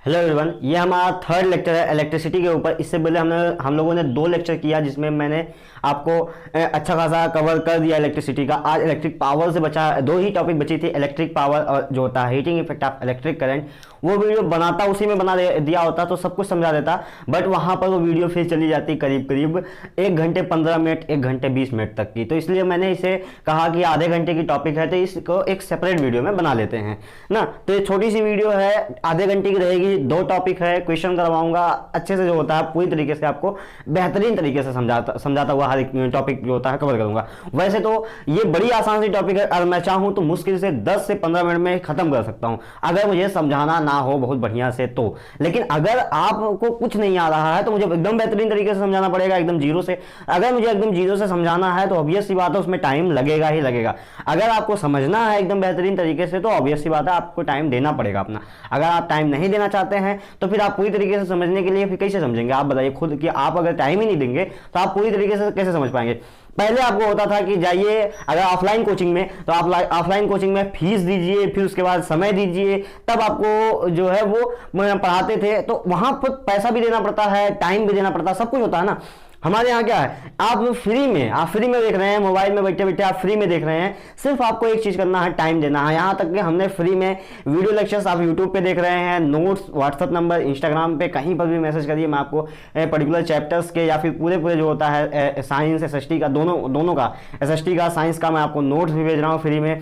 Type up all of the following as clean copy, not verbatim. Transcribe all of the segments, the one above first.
Hello everyone, ये हमारा third lecture है इलेक्ट्रिसिटी के ऊपर। इससे पहले हम लोगों ने 2 लेक्चर किया जिसमें मैंने आपको अच्छा खासा कवर कर दिया इलेक्ट्रिसिटी का। आज इलेक्ट्रिक पावर से बचा 2 ही टॉपिक बची थी, इलेक्ट्रिक पावर और जो होता है heating effect of electric current. वो वीडियो बनाता उसी में बना दिया होता तो सब कुछ समझा देता, बट वहां पर वो वीडियो फिर चली जाती करीब करीब 1 घंटे 15 मिनट 1 घंटे 20 मिनट तक की। तो इसलिए मैंने इसे कहा कि आधे घंटे की टॉपिक है तो इसको एक सेपरेट वीडियो में बना लेते हैं ना। तो ये छोटी सी वीडियो है, आधे घंटे की रहेगी, 2 टॉपिक है, क्वेश्चन करवाऊंगा अच्छे से, जो होता है पूरी तरीके से आपको बेहतरीन तरीके से समझाता हुआ हर एक टॉपिक जो होता है कवर करूंगा। वैसे तो ये बड़ी आसान सी टॉपिक है, अगर मैं चाहूं तो मुश्किल से 10 से 15 मिनट में खत्म कर सकता हूं अगर मुझे समझाना ना हो बहुत बढ़िया से तो। लेकिन अगर आपको कुछ नहीं आ रहा है तो मुझे एकदम बेहतरीन तरीके से समझाना पड़ेगा, एकदम जीरो से। अगर मुझे एकदम जीरो से समझाना है तो ऑब्वियस सी बात है उसमें टाइम लगेगा ही लगेगा। अगर आपको समझना है एकदम बेहतरीन तरीके से तो ऑब्वियस सी बात है आपको टाइम देना पड़ेगा अपना। अगर आप टाइम नहीं देना चाहते हैं तो फिर आप पूरी तरीके से समझने के लिए फिर कैसे समझेंगे? आप बताइए खुद कि आप अगर टाइम ही नहीं देंगे तो आप पूरी तरीके से कैसे समझ पाएंगे? पहले आपको होता था कि जाइए अगर ऑफलाइन कोचिंग में तो आप ऑफलाइन कोचिंग में फीस दीजिए, फिर उसके बाद समय दीजिए, तब आपको जो है वो पढ़ाते थे। तो वहां पर पैसा भी देना पड़ता है, टाइम भी देना पड़ता है, सब कुछ होता है ना। हमारे यहाँ क्या है, आप फ्री में देख रहे हैं, मोबाइल में बैठे बैठे आप फ्री में देख रहे हैं। सिर्फ आपको एक चीज करना है, टाइम देना है। यहाँ तक कि हमने फ्री में वीडियो लेक्चर्स आप यूट्यूब पे देख रहे हैं, नोट्स व्हाट्सअप नंबर इंस्टाग्राम पे कहीं पर भी मैसेज करिए, मैं आपको पर्टिकुलर चैप्टर्स के या फिर पूरे जो होता है साइंस एसएसटी का दोनों का, एसएसटी का साइंस का मैं आपको नोट्स भी भेज रहा हूँ फ्री में।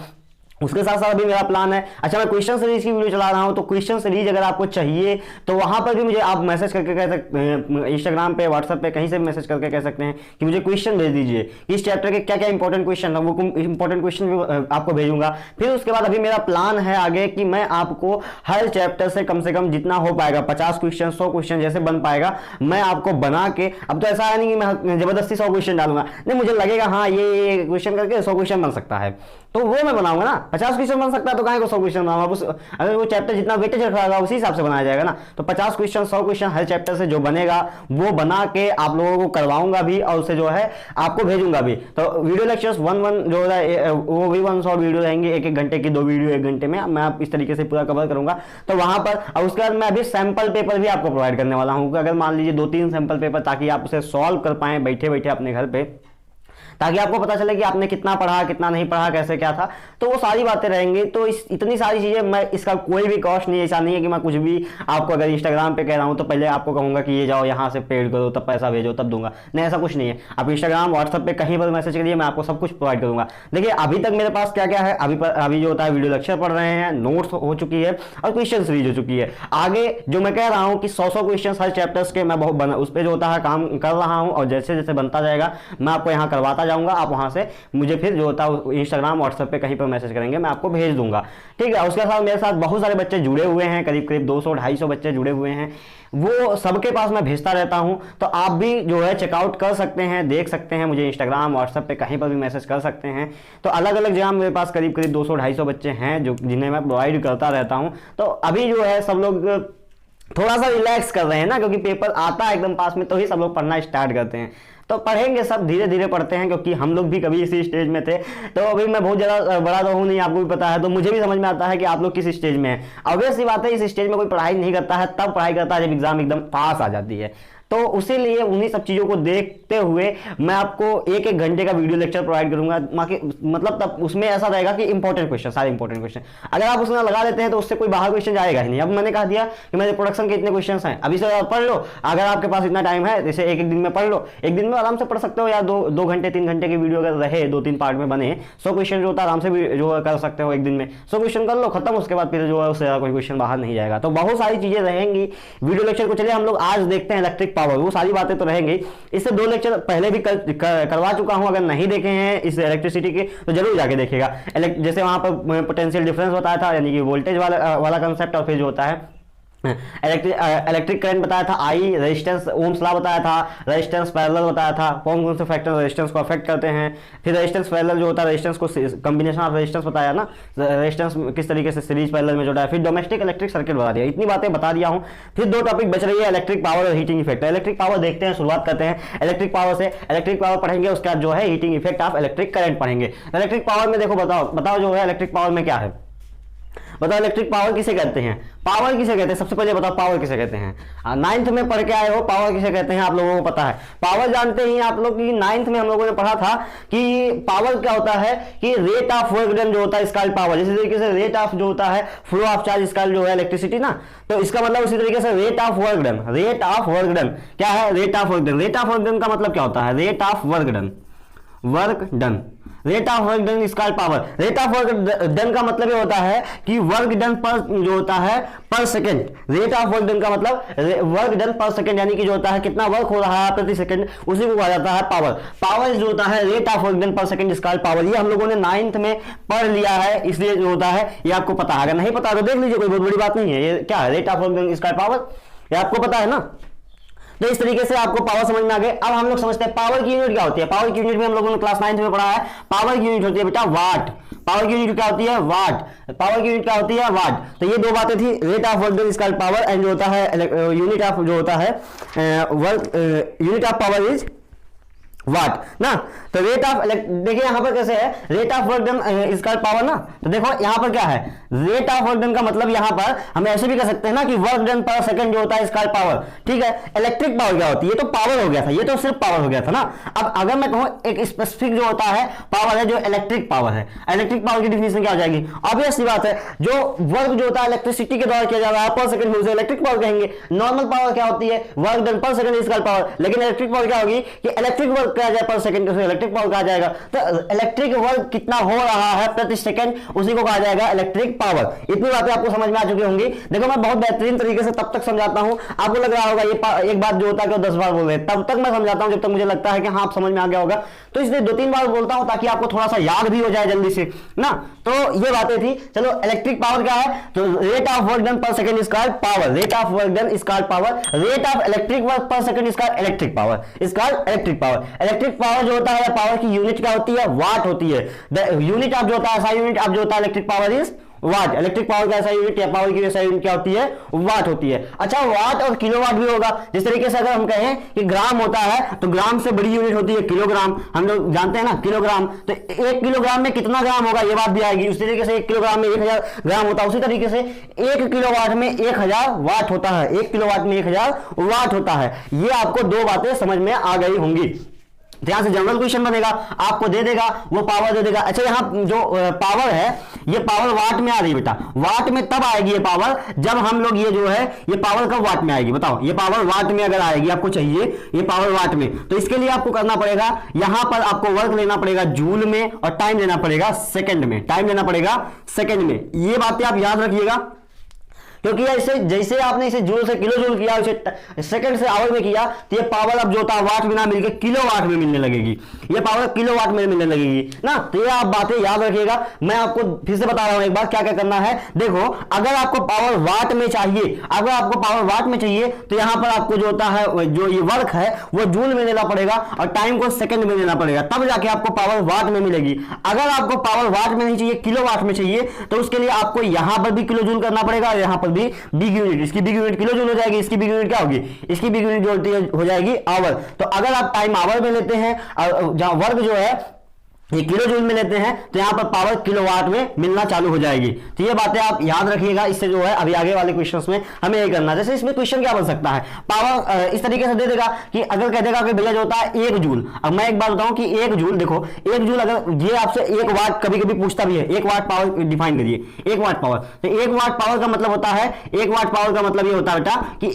उसके साथ साथ अभी मेरा प्लान है, अच्छा मैं क्वेश्चन सीरीज की वीडियो चला रहा हूं, तो क्वेश्चन सीरीज अगर आपको चाहिए तो वहां पर भी मुझे आप मैसेज करके कह सकते हैं, इंस्टाग्राम पे व्हाट्सएप पे कहीं से भी मैसेज करके कह सकते हैं कि मुझे क्वेश्चन भेज दीजिए, इस चैप्टर के क्या क्या इंपॉर्टेंट क्वेश्चन है, वो इंपॉर्टेंट क्वेश्चन भी आपको भेजूंगा। फिर उसके बाद अभी मेरा प्लान है आगे कि मैं आपको हर चैप्टर से कम जितना हो पाएगा 50 क्वेश्चन 100 क्वेश्चन जैसे बन पाएगा मैं आपको बना के, अब तो ऐसा है नहीं कि मैं जबरदस्ती 100 क्वेश्चन डालूंगा, नहीं मुझे लगेगा हाँ ये क्वेश्चन करके 100 क्वेश्चन बन सकता है तो वो मैं बनाऊंगा ना। 50 क्वेश्चन बन सकता है तो काहे को 100 क्वेश्चन बनाऊंगा? अगर वो चैप्टर जितना वेटेज रखा होगा उसी हिसाब से बनाया जाएगा ना। तो 50 क्वेश्चन 100 क्वेश्चन हर चैप्टर से जो बनेगा वो बना के आप लोगों को करवाऊंगा भी और उसे जो है आपको भेजूंगा भी। तो वीडियो लेक्चर्स 1 जो है वो भी 100 वीडियो रहेंगे, 1 घंटे की 2 वीडियो 1 घंटे में मैं इस तरीके से पूरा कवर करूंगा। तो वहां पर और उसके बाद मैं अभी सैंपल पेपर भी आपको प्रोवाइड करने वाला हूँ। अगर मान लीजिए 2-3 सैंपल पेपर, ताकि आप उसे सॉल्व कर पाए बैठे बैठे अपने घर पे, ताकि आपको पता चले कि आपने कितना पढ़ा कितना नहीं पढ़ा कैसे क्या था, तो वो सारी बातें रहेंगी। तो इतनी सारी चीजें, मैं इसका कोई भी कॉस्ट नहीं, ऐसा नहीं है कि मैं कुछ भी आपको अगर इंस्टाग्राम पे कह रहा हूं तो पहले आपको कहूंगा कि ये जाओ यहाँ से पेड करो तब पैसा भेजो तब दूंगा, नहीं ऐसा कुछ नहीं है। आप इंस्टाग्राम व्हाट्सएप पे कहीं पर मैसेज करिए, मैं आपको सब कुछ प्रोवाइड करूंगा। देखिए अभी तक मेरे पास क्या क्या है, अभी जो होता है वीडियो लेक्चर पढ़ रहे हैं, नोट्स हो चुकी है और क्वेश्चन सीरीज हो चुकी है। आगे जो मैं कह रहा हूँ कि 100 क्वेश्चन हर चैप्टर्स के मैं उस पर जो होता है काम कर रहा हूँ, और जैसे जैसे बनता जाएगा मैं आपको यहाँ करवाता जाऊंगा। आप वहां से मुझे फिर जो होता है इंस्टाग्राम व्हाट्सएप पे कहीं पर मैसेज करेंगे, मैं आपको भेज दूंगा, ठीक है। उसके साथ मेरे साथ बहुत सारे बच्चे जुड़े हुए हैं, करीब 200-250 बच्चे जुड़े हुए हैं, वो सबके पास मैं भेजता रहता हूं। तो आप भी जो है चेकआउट कर सकते हैं, देख सकते हैं, मुझे इंस्टाग्राम व्हाट्सएप पे कहीं पर भी मैसेज कर सकते हैं। तो अलग अलग जगह मेरे पास करीब 200-250 बच्चे हैं जो जिन्हें मैं प्रोवाइड करता रहता हूं। तो अभी जो है सब लोग थोड़ा सा रिलैक्स कर रहे हैं ना, क्योंकि पेपर आता है एकदम पास में तो ही सब लोग पढ़ना स्टार्ट करते हैं। तो पढ़ेंगे सब, धीरे धीरे पढ़ते हैं, क्योंकि हम लोग भी कभी इसी स्टेज में थे। तो अभी मैं बहुत ज़्यादा बड़ा तो हूँ नहीं, आपको भी पता है, तो मुझे भी समझ में आता है कि आप लोग किस स्टेज में हैं। ऑब्वियस सी बात है, इस स्टेज में कोई पढ़ाई नहीं करता है, तब पढ़ाई करता है जब एग्जाम एकदम पास आ जाती है। तो उसी लिए उन्हीं सब चीज़ों को देखते हुए मैं आपको 1-1 घंटे का वीडियो लेक्चर प्रोवाइड करूंगा। मतलब तब उसमें ऐसा रहेगा कि इंपॉर्टेंट क्वेश्चन, सारे इंपॉर्टेंट क्वेश्चन अगर आप उसमें लगा देते हैं तो उससे कोई बाहर क्वेश्चन जाएगा ही नहीं। अब मैंने कहा दिया कि मेरे प्रोडक्शन के इतने क्वेश्चन हैं, अभी से पढ़ लो। अगर आपके पास इतना टाइम है, जैसे एक दिन में पढ़ लो, एक दिन में आराम से पढ़ सकते हो, या 2 घंटे 3 घंटे की वीडियो अगर रहे, 2-3 पार्ट में बने, 100 क्वेश्चन जो होता है आराम से भी जो कर सकते हो एक दिन में। 100 क्वेश्चन कर लो, खत्म, उसके बाद फिर जो है उससे कोई क्वेश्चन बाहर नहीं जाएगा। तो बहुत सारी चीजें रहेंगी वीडियो लेक्चर को। चलिए हम लोग आज देखते हैं इलेक्ट्रिक पावर, वो सारी बातें तो रहेंगे। इससे 2 लेक्चर पहले भी करवा चुका हूं, अगर नहीं देखे हैं इस इलेक्ट्रिसिटी के तो जरूर जाके देखिएगा। जैसे वहां पर पोटेंशियल डिफरेंस बताया था, यानी कि वोल्टेज वाला कंसेप्ट, और फिर जो होता है इलेक्ट्रिक करंट बताया था, आई रेजिस्टेंस ओम्स लॉ बताया था, रेजिस्टेंस पैरेलल बताया था, कौन से फैक्टर रेजिस्टेंस को अफेक्ट करते हैं। फिर रेजिस्टेंस पैरेलल जो होता है, रेजिस्टेंस को कॉम्बिनेशन ऑफ रेजिस्टेंस बताया ना, रेजिस्टेंस किस तरीके से सीरीज पैरेलल में जोड़ा है। फिर डोमेस्टिक इलेक्ट्रिक सर्किट बता दिया, इतनी बातें बता दिया हूं। फिर 2 टॉपिक बच रही है, इलेक्ट्रिक पावर और हीटिंग इफेक्ट। इलेक्ट्रिक पावर देखते हैं, शुरुआत करते हैं इलेक्ट्रिक पावर से। इलेक्ट्रिक पावर पढ़ेंगे, उसके बाद जो है heating effect of electric current पढ़ेंगे। इलेक्ट्रिक पावर में देखो, बताओ जो है इलेक्ट्रिक पावर में क्या है। बताओ इलेक्ट्रिक पावर किसे कहते हैं, पावर किसे कहते हैं, सबसे पहले बताओ पावर किसे कहते हैं। नाइन्थ में पढ़ के आए हो, पावर किसे कहते हैं आप लोगों को पता है। पावर जानते ही आप लोग की नाइन्थ में हम लोगों ने पढ़ा था कि पावर क्या होता है कि रेट ऑफ वर्क डन जो होता है इसका पावर, इसी तरीके से रेट ऑफ जो होता है फ्लो ऑफ चार्ज इसका जो है इलेक्ट्रिसिटी ना, तो इसका मतलब उसी तरीके से rate of work done, rate of work done क्या है, rate of work done. Rate of work done का मतलब क्या होता है, rate of work done, work done, rate of work done इसका power. Rate of work done का मतलब ये होता है कि वर्क डन पर जो होता है पर second, rate of work done का मतलब वर्क डन पर सेकंड, यानी कि जो होता है कितना वर्क हो रहा है प्रति सेकंड, उसी को कहा जाता है पावर। पावर जो होता है rate of work done per second इसका पावर, ये हम लोगों ने 9th में पढ़ लिया है, इसलिए जो होता है ये आपको पता है। अगर नहीं पता तो देख लीजिए, कोई बहुत बड़ी बात नहीं है। ये क्या है, रेट ऑफ वर्क डन इसका पावर, ये आपको पता है ना। तो इस तरीके से आपको पावर समझ में आ गए। अब हम लोग समझते हैं पावर की यूनिट क्या होती है। पावर की यूनिट में हम लोगों ने क्लास 9th में पढ़ा है, पावर की यूनिट होती है बेटा वाट। पावर की यूनिट क्या होती है, वाट। पावर की यूनिट क्या होती है, वाट। तो ये दो बातें थी, रेट ऑफ वर्क डन इसका पावर एंड जो होता है यूनिट ऑफ जो होता है work, unit of power is what ना। तो रेट ऑफ, देखिए यहां पर कैसे है, रेट ऑफ वर्क डन इसका पावर ना। तो देखो यहां पर क्या है, रेट ऑफ वर्क डन का मतलब यहां पर हम ऐसे भी कह सकते हैं ना कि वर्क डन पर सेकंड जो होता है इसका पावर, ठीक है। इलेक्ट्रिक पावर क्या होती है, ये तो पावर हो गया था, ये तो सिर्फ पावर हो गया था ना। अब अगर मैं कहूं एक स्पेसिफिक जो होता है पावर है, जो इलेक्ट्रिक पावर है, इलेक्ट्रिक पावर की डिफिनेशन क्या हो जाएगी, ऑब्वियस सी बात है, जो वर्क जो होता है इलेक्ट्रिसिटी के द्वारा किया जा रहा है पर सेकंड में उसे इलेक्ट्रिक पावर कहेंगे। नॉर्मल पावर क्या होती है, वर्क डन पर सेकंड इसका पावर, लेकिन इलेक्ट्रिक पावर क्या होगी कि इलेक्ट्रिक वर्क किया जाए पर सेकंड, इलेक्ट्रिक पावर कहा जाएगा। तो इलेक्ट्रिक वर्क कितना हो रहा है प्रति सेकंड, उसी को कहा जाएगा इलेक्ट्रिक पावर। इतनी बातें आपको समझ में आ चुकी होंगी। देखो मैं बहुत बेहतरीन तरीके से तब तक समझाता हूं, आपको लग रहा होगा ये एक बात जो होता है कि 10 बार बोल रहे हैं, तब तक मैं समझाता हूं जब तक मुझे लगता है कि हाँ आप समझ में आ गया होगा। तो इसलिए 2-3 बार बोलता हूं ताकि आपको थोड़ा सा याद भी हो जाए जल्दी से ना। तो ये बातें थी। चलो इलेक्ट्रिक पावर क्या है, तो rate of work done per second is called power, rate of work done is called power, rate of electric work per second is called electric power, is called electric power. Electric power जो होता है, power की unit क्या होती है, वाट होती है। The unit of जो होता है, SI यूनिट ऑफ जो होता है electric power is what. Electric power का SI यूनिट या पावर की SI यूनिट क्या होती है, वाट होती है। अच्छा वाट और किलोवाट भी होगा। जिस तरीके से अगर हम कहें कि ग्राम होता है तो ग्राम से बड़ी यूनिट होती है किलोग्राम, हम लोग जानते हैं ना किलोग्राम। तो 1 किलोग्राम में कितना ग्राम होगा ये बात भी आएगी। उस तरीके से 1 किलोग्राम में 1000 ग्राम होता है, उसी तरीके से 1 किलोवाट में 1000 वाट होता है, 1 किलोवाट में 1000 वाट होता है। ये आपको दो बातें समझ में आ गई होंगी। यहां से जनरल क्वेश्चन बनेगा, आपको दे देगा, वो पावर दे देगा। अच्छा यहां जो पावर है, ये पावर वाट में आ रही है बेटा। वाट में तब आएगी ये पावर जब हम लोग ये जो है, ये पावर कब वाट में आएगी बताओ। ये पावर वाट में अगर आएगी, आपको चाहिए ये पावर वाट में, तो इसके लिए आपको करना पड़ेगा, यहां पर आपको वर्क लेना पड़ेगा जूल में और टाइम लेना पड़ेगा सेकंड में, टाइम लेना पड़ेगा सेकंड में। ये बातें आप याद रखिएगा, क्योंकि ऐसे जैसे आपने इसे जूल से किलो जूल किया, उसे सेकंड से आवर में किया, तो ये पावर अब जो होता है वाट में ना मिलकर किलो वाट में मिलने लगेगी। ये पावर किलो वाट में मिलने लगेगी ना। तो ये आप बातें याद रखिएगा। मैं आपको फिर से बता रहा हूं एक बार क्या क्या करना है। देखो अगर आपको पावर वाट में चाहिए, अगर आपको पावर वाट में चाहिए तो यहां पर आपको जो होता है, जो ये वर्क है वो जूल में लेना पड़ेगा और टाइम को सेकंड में लेना पड़ेगा, तब जाके आपको पावर वाट में मिलेगी। अगर आपको पावर वाट में नहीं चाहिए, किलो वाट में चाहिए, तो उसके लिए आपको यहां पर भी किलो जूल करना पड़ेगा और यहां पर भी बिग यूनिट। इसकी बिग यूनिट किलो जूल हो जाएगी, इसकी बिग यूनिट क्या होगी, इसकी बिग यूनिट जो होती है हो जाएगी आवर। तो अगर आप टाइम आवर में लेते हैं और जहां वर्क जो है ये किलो जूल में लेते हैं, तो यहां पर पावर किलोवाट में मिलना चालू हो जाएगी। तो ये बातें आप याद रखिएगा। इससे जो है अभी आगे वाले क्वेश्चंस में हमें ये करना है। जैसे इसमें क्वेश्चन क्या बन सकता है, पावर इस तरीके से दे देगा कि अगर कह देगा कि भैया जो होता है 1 जूल। अब मैं एक बात बताऊं कि 1 जूल, देखो 1 जूल अगर ये आपसे 1 वाट कभी कभी पूछता भी है, 1 वाट पावर डिफाइन करिए, 1 वाट पावर। तो 1 वाट पावर का मतलब होता है, 1 वाट पावर का मतलब ये होता है बेटा कि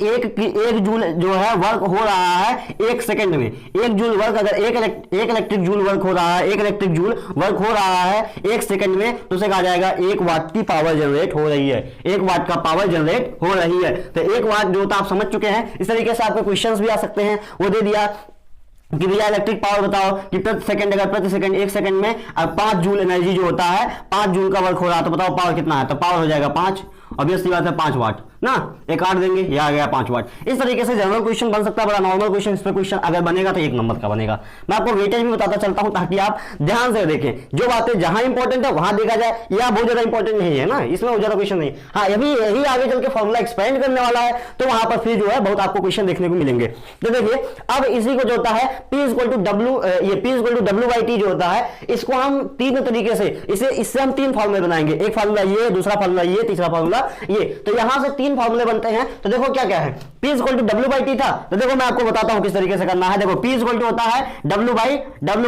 1 जूल जो है वर्क हो रहा है 1 सेकंड में। 1 जूल वर्क, अगर 1 इलेक्ट्रिक जूल वर्क हो रहा है, 1 इलेक्ट्रिक जूल वर्क हो रहा है 1 सेकंड में, तो उसे कहा जाएगा 1 वाट की पावर जनरेट हो रही है, 1 वाट का पावर जनरेट हो रही है। तो 1 वाट जो होता है आप समझ चुके हैं। इस तरीके से आपके क्वेश्चंस भी आ सकते हैं। वो दे दिया कि भैया इलेक्ट्रिक पावर बताओ कि प्रति सेकंड, अगर प्रति सेकंड 1 सेकंड में 5 जूल एनर्जी जो होता है, 5 जूल का वर्क हो रहा है, तो बताओ पावर कितना है। तो पावर हो जाएगा 5, ऑब्वियस सी बात है 5 वाट। ना, ये काट देंगे, ये आ गया 5 वाट। इस तरीके से जनरल क्वेश्चन बन सकता है, बड़ा नॉर्मल क्वेश्चन, इस पर क्वेश्चन अगर बनेगा तो 1 नंबर का बनेगा। मैं आपको वेटेज भी बताता चलता हूं ताकि आप ध्यान से देखें, जो बातें जहां इंपॉर्टेंट है वहां देखा जाए, या बहुत ज्यादा इंपॉर्टेंट नहीं है ना, इसमें बहुत ज्यादा क्वेश्चन नहीं। हाँ, यही आगे चल के फॉर्मूला एक्सपेंड करने वाला है, तो वहां पर फिर जो है बहुत आपको क्वेश्चन देखने को मिलेंगे। तो देखिए अब इसी को जो होता है P इक्वल टू डब्ल्यू, ये P equal to W by T जो होता है, इसको हम 3 तरीके से, इससे हम 3 फॉर्मूले बनाएंगे। एक फार्मूला ये, दूसरा फार्मूला ये, तीसरा फार्मूला ये। तो यहां से 3 फार्मूले बनते हैं। तो देखो क्या क्या है, P equal to W by T था, तो देखो मैं आपको बताता हूं किस तरीके से करना है। देखो P इक्वल टू होता है डब्ल्यू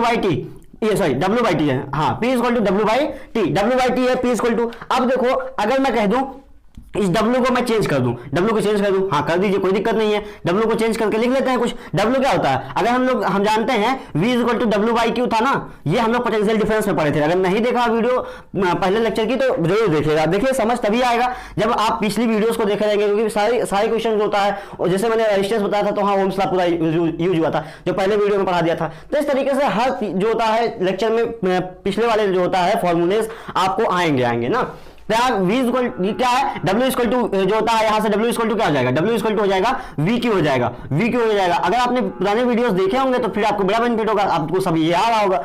बाई टी, ये सॉरी डब्ल्यू बाई टी है, हाँ P equal to W by T है P इक्वल टू। अब देखो अगर मैं कह दूं इस W को मैं चेंज कर दूं, W को चेंज कर दूं, हाँ कर दीजिए, कोई दिक्कत नहीं है। W को चेंज करके लिख लेते हैं कुछ। W क्या होता है, अगर हम जानते हैं V equal to W by Q था ना, ये हम लोग पोटेंशियल डिफरेंस में पढ़े थे। अगर नहीं देखा वीडियो पहले लेक्चर की तो जरूर देखिएगा, देखिए समझ तभी आएगा जब आप पिछली वीडियोस को देखे रहेंगे, क्योंकि सारे क्वेश्चन होता है। और जैसे मैंने रेजिस्टेंस बताया था तो हाँ ओम्स लॉ पूरा यूज हुआ था, जो पहले वीडियो में पढ़ा दिया था। तो इस तरीके से हर जो होता है लेक्चर में पिछले वाले जो होता है फॉर्मूलेस आपको आएंगे ना। V इक्वल क्या है, W इक्वल टू जो होता है, यहां से W इक्वल टू क्या हो जाएगा, W इक्वल टू हो जाएगा VQ हो जाएगा, VQ हो जाएगा। अगर आपने पुराने वीडियोस देखे होंगे तो फिर आपको बड़ा बेनिफिट होगा, आपको सब ये आ रहा होगा,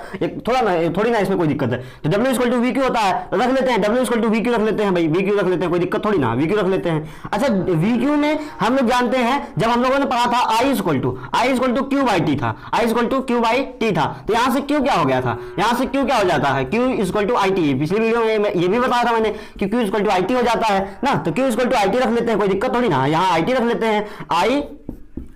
थोड़ी ना इसमें कोई दिक्कत है। तो W इक्वल टू VQ होता है, तो रख लेते हैं W इक्वल टू VQ रख लेते हैं भाई, VQ रख लेते हैं, कोई दिक्कत थोड़ी ना, VQ रख लेते हैं। अच्छा VQ में हम लोग जानते हैं, जब हम लोगों ने पढ़ा था I equal to Q by T था, I equal to Q by T था। तो यहां से Q क्या हो गया था, यहां से Q क्या हो जाता है, Q इक्वल टू IT। पिछली वीडियो में ये भी बताया था मैंने कि Q इक्वल टू IT हो जाता है ना, तो Q इक्वल टू IT रख लेते हैं, कोई दिक्कत थोड़ी ना, यहां IT रख लेते हैं,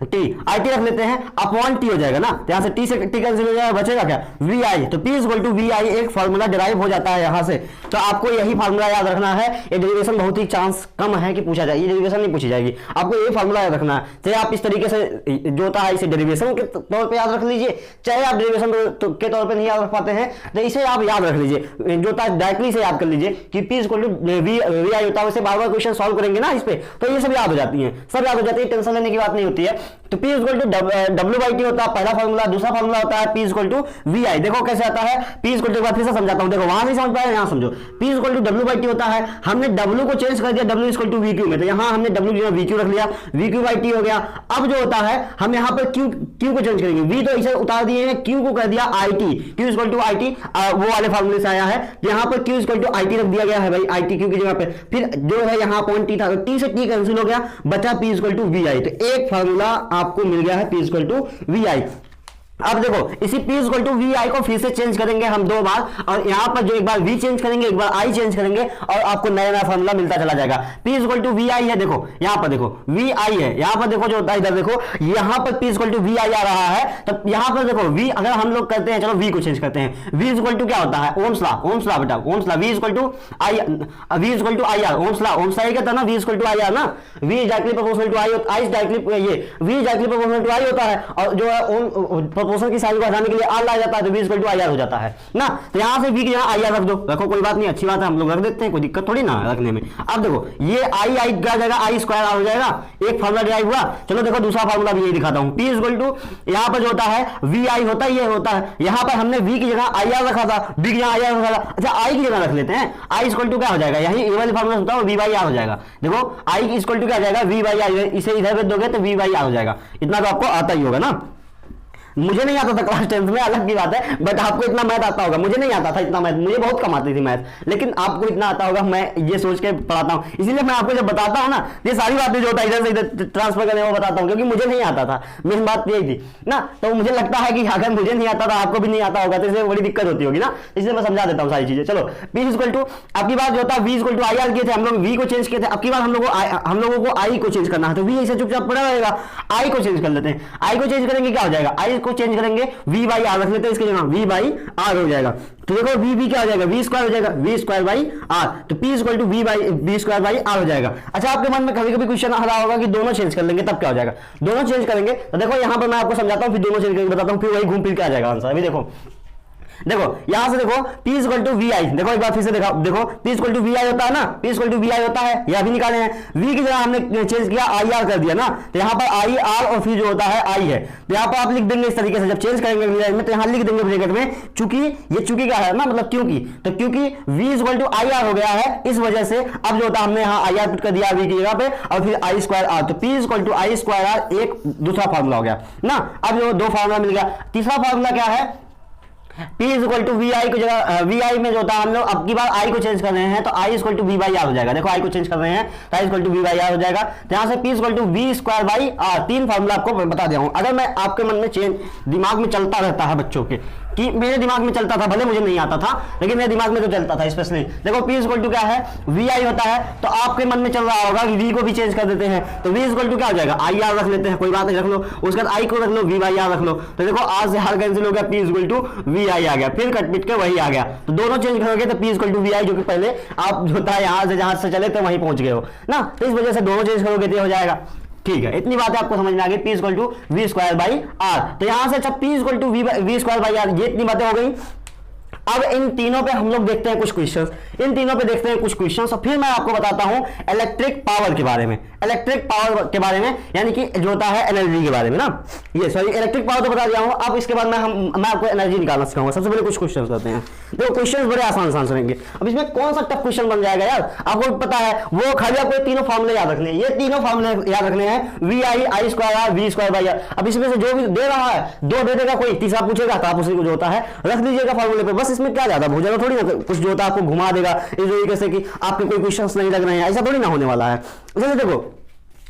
IT रख लेते हैं, अपॉन T हो जाएगा ना, तो यहां से T से T कैंसिल हो जाएगा, बचेगा क्या VI। तो P इक्वल टू VI एक फार्मूला डिराइव हो जाता है यहां से। तो आपको यही फार्मूला याद रखना है, ये डेरिवेशन बहुत ही चांस कम है कि पूछा जाए, ये डेरिवेशन नहीं पूछी जाएगी, आपको ये फार्मूला याद रखना है। चाहे आप इस तरीके से जो होता है इसे डेरिवेशन के तौर पर याद रख लीजिए, चाहे आप डेरिवेशन के तौर पर नहीं याद रख पाते हैं तो इसे आप याद रख लीजिए, जो होता है डायरेक्टली से याद कर लीजिए कि P इक्वल टू VI होता है। वैसे बार बार क्वेश्चन सॉल्व करेंगे ना इस पे, तो ये सब याद हो जाती है, सब याद हो जाती है, टेंशन लेने की बात नहीं होती है। तो P equal to W by T होता है पहला फार्मूला, दूसरा फार्मूला होता है P इक्वल टू VI। देखो कैसे आता है, P इक्वल टू, फिर से समझाता हूं, देखो वहां नहीं समझ पाए, यहां समझो। P equal to W by T होता है, हमने W को चेंज कर दिया W इक्वल टू VQ में, तो यहां हमने W जो है VQ रख लिया, VQ बाई टी हो गया। अब जो होता है हम यहां पर Q को चेंज करेंगे, V तो इसे उतार दिए हैं, Q को कर दिया IT, Q equal to IT, वो वाले फार्मूले से आया है। यहां पर Q इक्वल टू IT रख दिया गया है भाई, IT Q की जगह पे, फिर जो है यहां अपॉन T था, तो T से T कैंसिल हो गया, बचा P इक्वल टू VI। तो एक फार्मूला आपको मिल गया है P इक्वल टू VI। अब देखो इसी P इक्वल टू VI को फिर से चेंज करेंगे हम 2 बार, और यहां पर जो एक बार V चेंज करेंगे, एक बार I चेंज करेंगे, और आपको नया नया फॉर्मूला मिलता चला जाएगा। P इक्वल टू VI है, देखो यहां पर देखो VI है, यहां पर देखो जो होता है, इधर देखो यहां पर P इक्वल टू VI आ रहा है, तो यहां पर देखो V अगर हम लोग करते हैं, चलो V को चेंज करते हैं, V इक्वल टू क्या होता है, ओम्स लॉ बेटा, Ohm's law, V equal to IR, Ohm's law ये कहता है ना, V इक्वल टू IR ना, V directly proportional to I directly, ये V directly proportional to I होता है, और जो है प्रोपोर्शन की साइड को हटाने के लिए R ला जाता है, तो V इक्वल टू IR हो जाता है ना। तो यहां से V की जगह IR रख दो, रखो कोई बात नहीं, अच्छी बात है, हम लोग रख देते हैं, कोई दिक्कत थोड़ी ना रखने में। अब देखो ये I क्या जाएगा, I स्क्वायर R हो जाएगा, एक फार्मूला डिराइव हुआ। चलो देखो दूसरा फार्मूला भी यही दिखाता हूं, P इक्वल टू यहां पर जो होता है VI होता है, ये होता है, यहां पर हमने V की जगह IR रखा था, V की जगह IR रखा था, अच्छा I की जगह रख लेते हैं, I इक्वल टू क्या हो जाएगा, यही ये वाली फार्मूला होता है V बाई R हो जाएगा। देखो I इक्वल टू क्या हो जाएगा, V बाई R, इसे इधर भेज दोगे तो V बाई R हो जाएगा। इतना तो आपको आता ही होगा ना, मुझे नहीं आता था क्लास 10th में, अलग की बात है, बट आपको इतना मैथ आता होगा, मुझे नहीं आता था इतना मैथ, मुझे बहुत कम आती थी मैथ, लेकिन आपको इतना आता होगा, मैं ये सोच के पढ़ाता हूँ। इसीलिए मैं आपको जब बताता हूँ ना, ये सारी बातें जो होता है इधर से इधर ट्रांसफर करने वो बताता हूँ, क्योंकि मुझे नहीं आता था, मेन बात यही थी ना। तो मुझे लगता है कि अगर मुझे नहीं आता था आपको भी नहीं आता होगा, तो इसलिए बड़ी दिक्कत होती होगी ना, इसलिए मैं समझा देता हूँ सारी चीजें। चलो P इक्वल टू, आपकी बात जो होता है V इक्वल टू IR किए थे हम लोग, V को चेंज किए थे, अब की बार हम लोगों को I को चेंज करना है, तो V ऐसे चुपचाप पड़ा रहेगा, I को चेंज कर लेते हैं, I को चेंज करेंगे क्या हो जाएगा, I को चेंज करेंगे V बाई R रख लेते हैं, इसके जगह V बाई R हो जाएगा। तो देखो V क्या हो जाएगा, V स्क्वायर हो जाएगा, V स्क्वायर बाई R, तो P equal to V square by R हो जाएगा। अच्छा आपके मन में कभी कभी क्वेश्चन आ रहा होगा कि दोनों चेंज कर लेंगे तब क्या हो जाएगा, दोनों चेंज करेंगे, तो देखो यहां पर मैं आपको समझाता हूं, फिर दोनों चेंज करके बताता हूं, फिर वही घूम फिर के आ जाएगा आंसर। अभी देखो देखो यहां से देखो P इक्वल टू वी आई, देखो एक बार फिर से देखो P इक्वल टू वी आई होता है ना, P इक्वल टू वी आई होता है, ये अभी निकाले हैं। V की जगह हमने चेंज किया आई आर कर दिया ना, तो यहाँ पर आई आर और फिर जो होता है आई है, तो यहाँ पर आप लिख देंगे इस तरीके से, जब चेंज करेंगे में तो यहाँ लिख देंगे ब्रैकेट में, चूंकि ये चूंकि क्या है ना, मतलब क्योंकि, तो क्योंकि V equal to I R हो गया है, इस वजह से अब जो होता है हमने यहाँ आई आर पुट कर दिया V की जगह पे, और फिर आई स्क्वायर आर, तो P equal to I square R एक दूसरा फार्मूला हो गया ना। अब जो दो फार्मूला मिल गया, तीसरा फार्मूला क्या है, P is equal to V I की जगह वी आई में जो होता है हम लोग अब की बार आई को चेंज कर रहे हैं, तो I equal to V by R हो जाएगा। देखो आई को चेंज कर रहे हैं तो I equal to V by R हो जाएगा, तो यहाँ से P equal to V square by R, तीन फार्मूला आपको बता दिया हूँ। अगर मैं आपके मन में चेंज दिमाग में चलता रहता है बच्चों के, कि मेरे दिमाग में चलता था, भले मुझे नहीं आता था लेकिन मेरे दिमाग में तो चलता था स्पेशली। देखो P इक्वल टू क्या है, वी आई होता है, तो आपके मन में चल रहा होगा कि V को भी चेंज कर देते हैं, तो V इक्वल टू क्या हो जाएगा, आई आर रख लेते हैं, कोई बात नहीं रख लो, उसके बाद आई को रख लो, वी बाई आर रख लो, तो देखो आर से हार कैंसिल हो गया, P इक्वल टू वी आई आ गया, फिर कट पिट के वही आ गया, तो दोनों चेंज करोगे तो P इक्वल टू वी आई, जो कि पहले आप जो था यहाँ से जहां से चले तो वहीं पहुंच गए हो ना, तो इस वजह से दोनों चेंज करोगे तो हो जाएगा। ठीक है, इतनी बातें आपको समझ में आ गई। P equal to V square by R, तो यहां से अच्छा P equal to V square by R, ये इतनी बातें हो गई। अब इन तीनों पे हम लोग देखते हैं कुछ क्वेश्चंस, इन तीनों पे देखते हैं कुछ क्वेश्चंस, और फिर मैं आपको बताता हूं इलेक्ट्रिक पावर के बारे में, इलेक्ट्रिक पावर के बारे में, यानी कि जो होता है एनर्जी के बारे में ना, ये सॉरी इलेक्ट्रिक पावर तो बता दिया हूं। अब इसके बाद मैं आपको एनर्जी निकालना सिखाऊंगा। सबसे पहले कुछ क्वेश्चंस करते हैं, देखो क्वेश्चंस बड़े आसान आंसर रहेंगे। अब इसमें कौन सा टफ क्वेश्चन बन जाएगा यार, आपको पता है, वो खाली आपको तीनों फॉर्मूले याद रखने हैं, ये तीनों फॉर्मूले याद रखने हैं, V I I square R V square by R. अब इसमें से जो भी दे रहा है, दो दे देगा, कोई तीसरा पूछेगा तो आप उसी को जो होता है रख दीजिएगा फॉर्मूले पे, बस। इसमें क्या ज्यादा हो जाएगा, थोड़ी ना कुछ जो होता है आपको घुमा देगा इस तरीके से कि आपके कोई क्वेश्चंस नहीं लग रहे हैं, ऐसा थोड़ी ना होने वाला है। जैसे देखो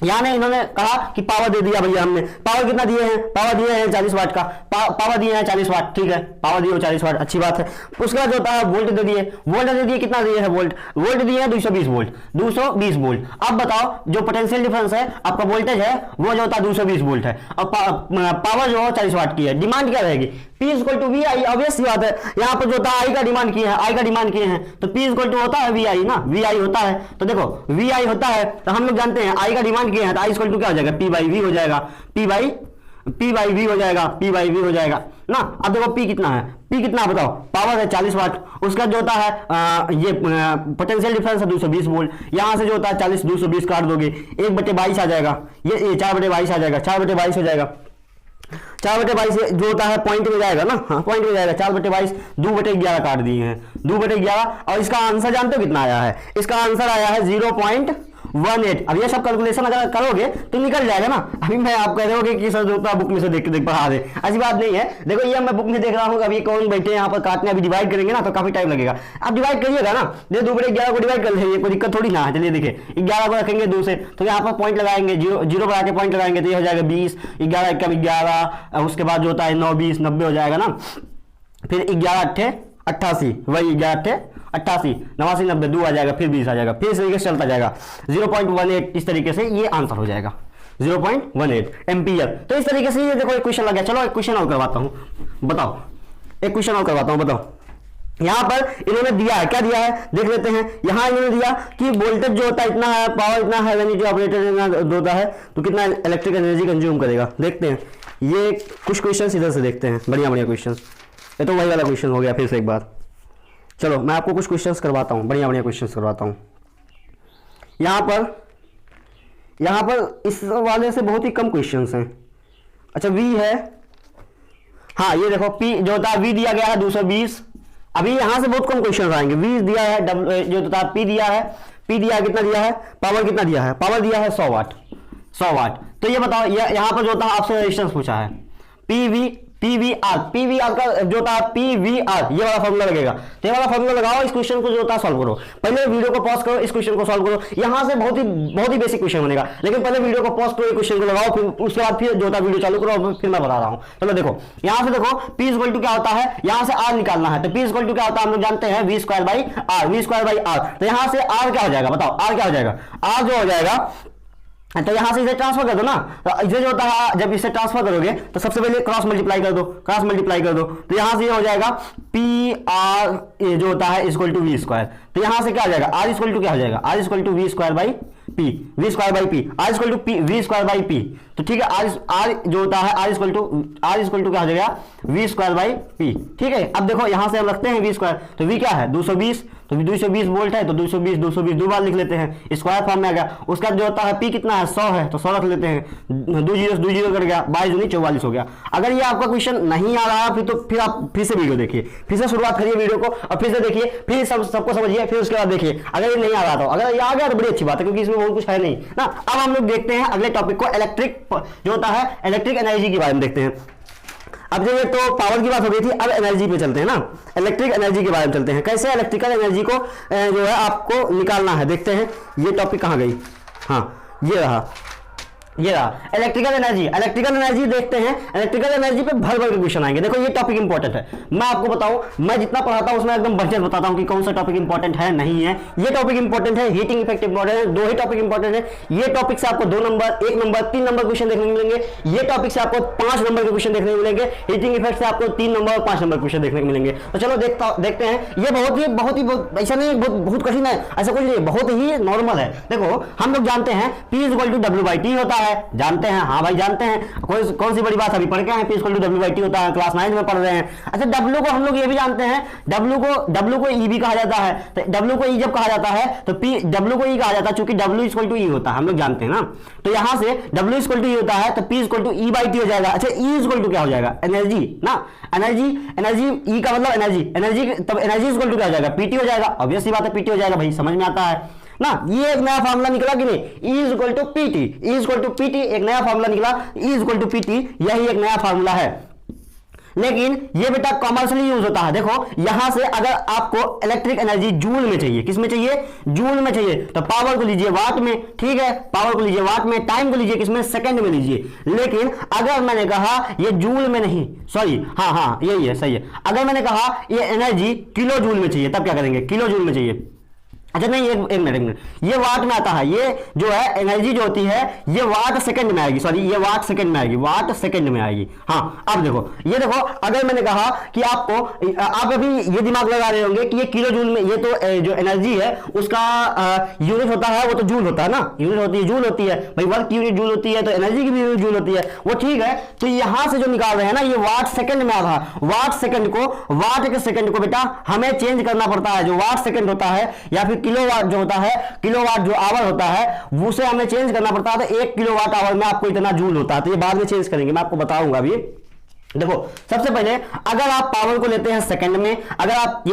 यहाँ इन्होंने कहा कि पावर दे दिया भैया, हमने पावर कितना दिए हैं, पावर दिए हैं 40 वाट का, पावर दिए हैं 40 वाट, ठीक है, पावर दिए 40 वाट, अच्छी बात है। उसके बाद जो होता है वोल्ट दे दिए, वोल्ट दे दिए, कितना दिए हैं वोल्ट, वोल्ट दिए हैं 220 वोल्ट, 220 वोल्ट। अब बताओ जो पोटेंशियल डिफरेंस है, आपका वोल्टेज है वो जो होता है 220 वोल्ट है, और पावर जो है 40 वाट की है, डिमांड क्या रहेगी, P equal to V I, obvious सी बात है, यहाँ पर जो होता है आई का डिमांड किया है, आई का डिमांड किए हैं, तो P इक्वल टू होता है वी आई ना, वी आई होता है, तो देखो वी आई होता है, तो हम लोग जानते हैं आई का डिमांड किए हैं, तो आई इक्वल टू क्या हो जाएगा, P बाई वी हो जाएगा, P बाई वी हो जाएगा, P बाई वी हो जाएगा ना। अब देखो P कितना है, P कितना बताओ, पावर है 40 वाट, उसका जो होता है ये पोटेंशियल डिफरेंस है 220 वोल्ट, यहां से जो होता है 40 220 काट दोगे 1/22 आ जाएगा, ये 4/22 आ जाएगा, 4/22 हो जाएगा, 4/22 जो होता है पॉइंट में जाएगा ना, हाँ पॉइंट में जाएगा, 4/22 2/11 काट दिए हैं, 2/11। और इसका आंसर जानते हो कितना आया है, इसका आंसर आया है 0.18। अब ये सब कैलकुलेशन अगर करोगे तो निकल जाएगा ना। अभी मैं आप कह रहे हो कि सर जो बुक में से देख पढ़ा दे, ऐसी बात नहीं है। देखो ये मैं बुक में देख रहा हूँ, अभी कौन बैठे यहाँ पर काटने, अभी डिवाइड करेंगे ना तो काफी टाइम लगेगा। आप डिवाइड करिएगा ना, 2/11 को डिवाइड कर लेंगे, कोई दिक्कत थोड़ी ना है। चलिए देखिए 11 को रखेंगे 2 से, तो यहाँ पर पॉइंट लगाएंगे, जीरो बढ़ा के पॉइंट लगाएंगे तो ये हो जाएगा 20, 11 कम 11, उसके बाद जो होता है 9 20 90 हो जाएगा ना, फिर 11 8 88, वही 11 88 89 90 2 आ जाएगा, फिर 20 आ जाएगा, फिर इस तरीके से चलता जाएगा 0.18, इस तरीके से ये आंसर हो जाएगा 0.18 एम्पियर। तो इस तरीके से ये देखो एक क्वेश्चन लग गया। चलो एक क्वेश्चन और करवाता हूं, बताओ एक क्वेश्चन और करवाता हूं, बताओ। यहां पर इन्होंने दिया है, क्या दिया है देख लेते हैं। यहां इन्होंने दिया कि वोल्टेज जो होता है इतना है, पावर इतना है, वेनिटी ऑपरेटर इतना होता है, तो कितना इलेक्ट्रिक एनर्जी कंज्यूम करेगा। देखते हैं ये कुछ क्वेश्चन इधर से देखते हैं, बढ़िया बढ़िया क्वेश्चन। ये तो वही वाला क्वेश्चन हो गया फिर से एक बार। चलो मैं आपको कुछ क्वेश्चंस करवाता हूँ, बढ़िया बढ़िया क्वेश्चंस करवाता हूँ। यहाँ पर इस वाले से बहुत ही कम क्वेश्चंस हैं। अच्छा V है, हाँ ये देखो P जो होता है V दिया गया है 220। अभी यहाँ से बहुत कम क्वेश्चन आएंगे। V दिया है, जो होता है P दिया है, P दिया है, कितना दिया है, पावर कितना दिया है, पावर दिया है 100 वाट, 100 वाट। तो ये बताओ यहाँ पर जो होता है आपसे रेजिस्टेंस पूछा है, पीवीआर का जो होता है पीवीआर, ये वाला फॉर्मूला लगेगा। तो ये वाला फॉर्मूला लगाओ, इस क्वेश्चन को जो होता है सॉल्व करो। पहले वीडियो को पॉज करो, इस क्वेश्चन को सॉल्व करो। यहां से बहुत ही बेसिक क्वेश्चन बनेगा, लेकिन पहले वीडियो को पॉज करो, क्वेश्चन को लगाओ, फिर उसके बाद फिर जो होता है वीडियो चालू करो, फिर मैं बता रहा हूं। चलो देखो यहां से देखो P इक्वल टू क्या होता है, यहां से R निकालना है। तो P इक्वल टू क्या होता है हम लोग जानते हैं, V square by R, V square by R. तो यहां से R क्या हो जाएगा बताओ, R क्या हो जाएगा, R जो हो जाएगा, तो यहां से इसे ट्रांसफर कर दो ना। तो इसे जो होता है जब इसे ट्रांसफर करोगे तो सबसे पहले क्रॉस मल्टीप्लाई कर दो, क्रॉस मल्टीप्लाई कर दो। तो यहां से ये हो जाएगा पी आर जो होता है इक्वल टू वी स्क्वायर। तो यहां से क्या हो जाएगा, आर इक्वल टू क्या हो जाएगा, R equal to V square by P, V square by P, R equal to P V square by P. तो ठीक है, आर जो होता है आर इक्वल टू क्या हो जाएगा, वी स्क्वायर बाई पी। ठीक है, अब देखो यहां से हम रखते हैं वी स्क्वायर, तो वी क्या है 220, तो 220 वोल्ट है, तो 220 दो बार लिख लेते हैं, स्क्वायर फॉर्म में आ गया। उसका जो होता है पी कितना है 100 है, तो 100 रख लेते हैं, 2 जीरो कट गया, 22 दूनी 44 हो गया। अगर ये आपका क्वेश्चन नहीं आ रहा फिर तो फिर आप फिर से वीडियो देखिए, फिर से शुरुआत करिए वीडियो को और फिर से देखिए, फिर सबको समझिए, फिर उसके बाद देखिए। अगर ये नहीं आ रहा, तो अगर ये आ गया तो बड़ी अच्छी बात है, क्योंकि इसमें बहुत कुछ है नहीं ना। अब हम लोग देखते हैं अगले टॉपिक को, इलेक्ट्रिक जो होता है इलेक्ट्रिक एनर्जी के बारे में देखते हैं। अब जो ये तो पावर की बात हो गई थी, अब एनर्जी पे चलते हैं ना, इलेक्ट्रिक एनर्जी के बारे में चलते हैं, कैसे इलेक्ट्रिकल एनर्जी को जो है आपको निकालना है। देखते हैं ये टॉपिक कहाँ गई, हाँ ये रहा इलेक्ट्रिकल एनर्जी देखते हैं। इलेक्ट्रिकल एनर्जी पे भर के क्वेश्चन आएंगे। देखो ये टॉपिक इंपॉर्टेंट है, मैं आपको बताऊं, मैं जितना पढ़ाता हूं उसमें एकदम बढ़िया बताता हूं कि कौन सा टॉपिक इंपॉर्टेंट है नहीं है। ये टॉपिक इंपॉर्टेंट है, हीटिंग इफेक्ट इंपॉर्टेंट है, 2 ही टॉपिक इंपॉर्टेंट है। ये टॉपिक से आपको 2 नंबर, 1 नंबर, 3 नंबर क्वेश्चन देखने को मिलेंगे। ये टॉपिक से आपको 5 नंबर के क्वेश्चन देखने को मिलेंगे। हीटिंग इफेक्ट से आपको 3 नंबर और 5 नंबर क्वेश्चन देखने को मिलेंगे। तो चलो देखते हैं। ये बहुत ऐसा नहीं बहुत कठिन है, ऐसा कुछ नहीं, बहुत ही नॉर्मल है। देखो हम लोग जानते हैं P इक्वल टू W/T होता है, जानते हैं, हाँ भाई जानते हैं, कौन सी बड़ी बात, अभी पढ़ के हैं P इक्वल टू W/T होता है, क्लास 9 में पढ़ रहे हैं। अच्छा W को हम लोग ये भी जानते हैं, W को E भी कहा जाता है। तो W को E जब कहा जाता है तो W को E कहा जाता है, चूंकि W इक्वल टू E होता है, हम लोग जानते हैं ना। तो यहां से W इक्वल टू E होता है, तो P इक्वल टू E/T हो जाएगा। अच्छा E इक्वल टू क्या हो जाएगा, एनर्जी ना, एनर्जी E का मतलब एनर्जी, तब एनर्जी इक्वल टू क्या हो जाएगा, PT हो जाएगा। ऑब्वियस सी बात है, PT हो जाएगा भाई, समझ में आता है ना। ये एक नया फार्मूला निकला कि नहीं, E इक्वल टू PT, एक नया फार्मूला निकला, E इक्वल टू PT, यही एक नया फार्मूला है। लेकिन ये बेटा कॉमर्शियली यूज होता है। देखो यहां से अगर आपको इलेक्ट्रिक एनर्जी जूल में चाहिए, किस में चाहिए, जूल में चाहिए, तो पावर को लीजिए वाट में, ठीक है, पावर को लीजिए वाट में, टाइम को लीजिए किसमें, सेकंड में लीजिए। लेकिन अगर मैंने कहा ये जूल में नहीं, सॉरी हाँ यही है, सही है, अगर मैंने कहा ये एनर्जी किलो जूल में चाहिए, तब क्या करेंगे, किलो जूल में चाहिए। अच्छा नहीं, एक मिनट, ये वाट में आता है, ये जो है एनर्जी जो होती है ये वाट सेकंड में आएगी, सॉरी ये वाट सेकंड में आएगी, वाट सेकंड में आएगी। हाँ अब देखो, ये देखो अगर मैंने कहा कि आपको, आप अभी ये दिमाग लगा रहे होंगे कि ये किलो जूल में, ये तो जो एनर्जी है उसका यूनिट होता है, वो तो जूल होता है ना, यूनिट होती है, जूल होती है भाई, वर्क की यूनिट जूल होती है, तो एनर्जी की भी यूनिट जूल होती है, वो ठीक है। तो यहां से जो निकाल रहे हैं ना, ये वाट सेकंड में आ रहा है, वाट के सेकंड को बेटा हमें चेंज करना पड़ता है। जो वाट सेकंड होता है या फिर किलोवाट जो होता है, किलोवाट जो आवर होता है, उसे हमें चेंज करना पड़ता है। तो 1 किलोवाट आवर में आपको इतना जूल होता है, तो ये बाद में चेंज करेंगे, मैं आपको बताऊंगा अभी। देखो सबसे पहले अगर आप पावर को लेते हैं सेकंड में, अगर आप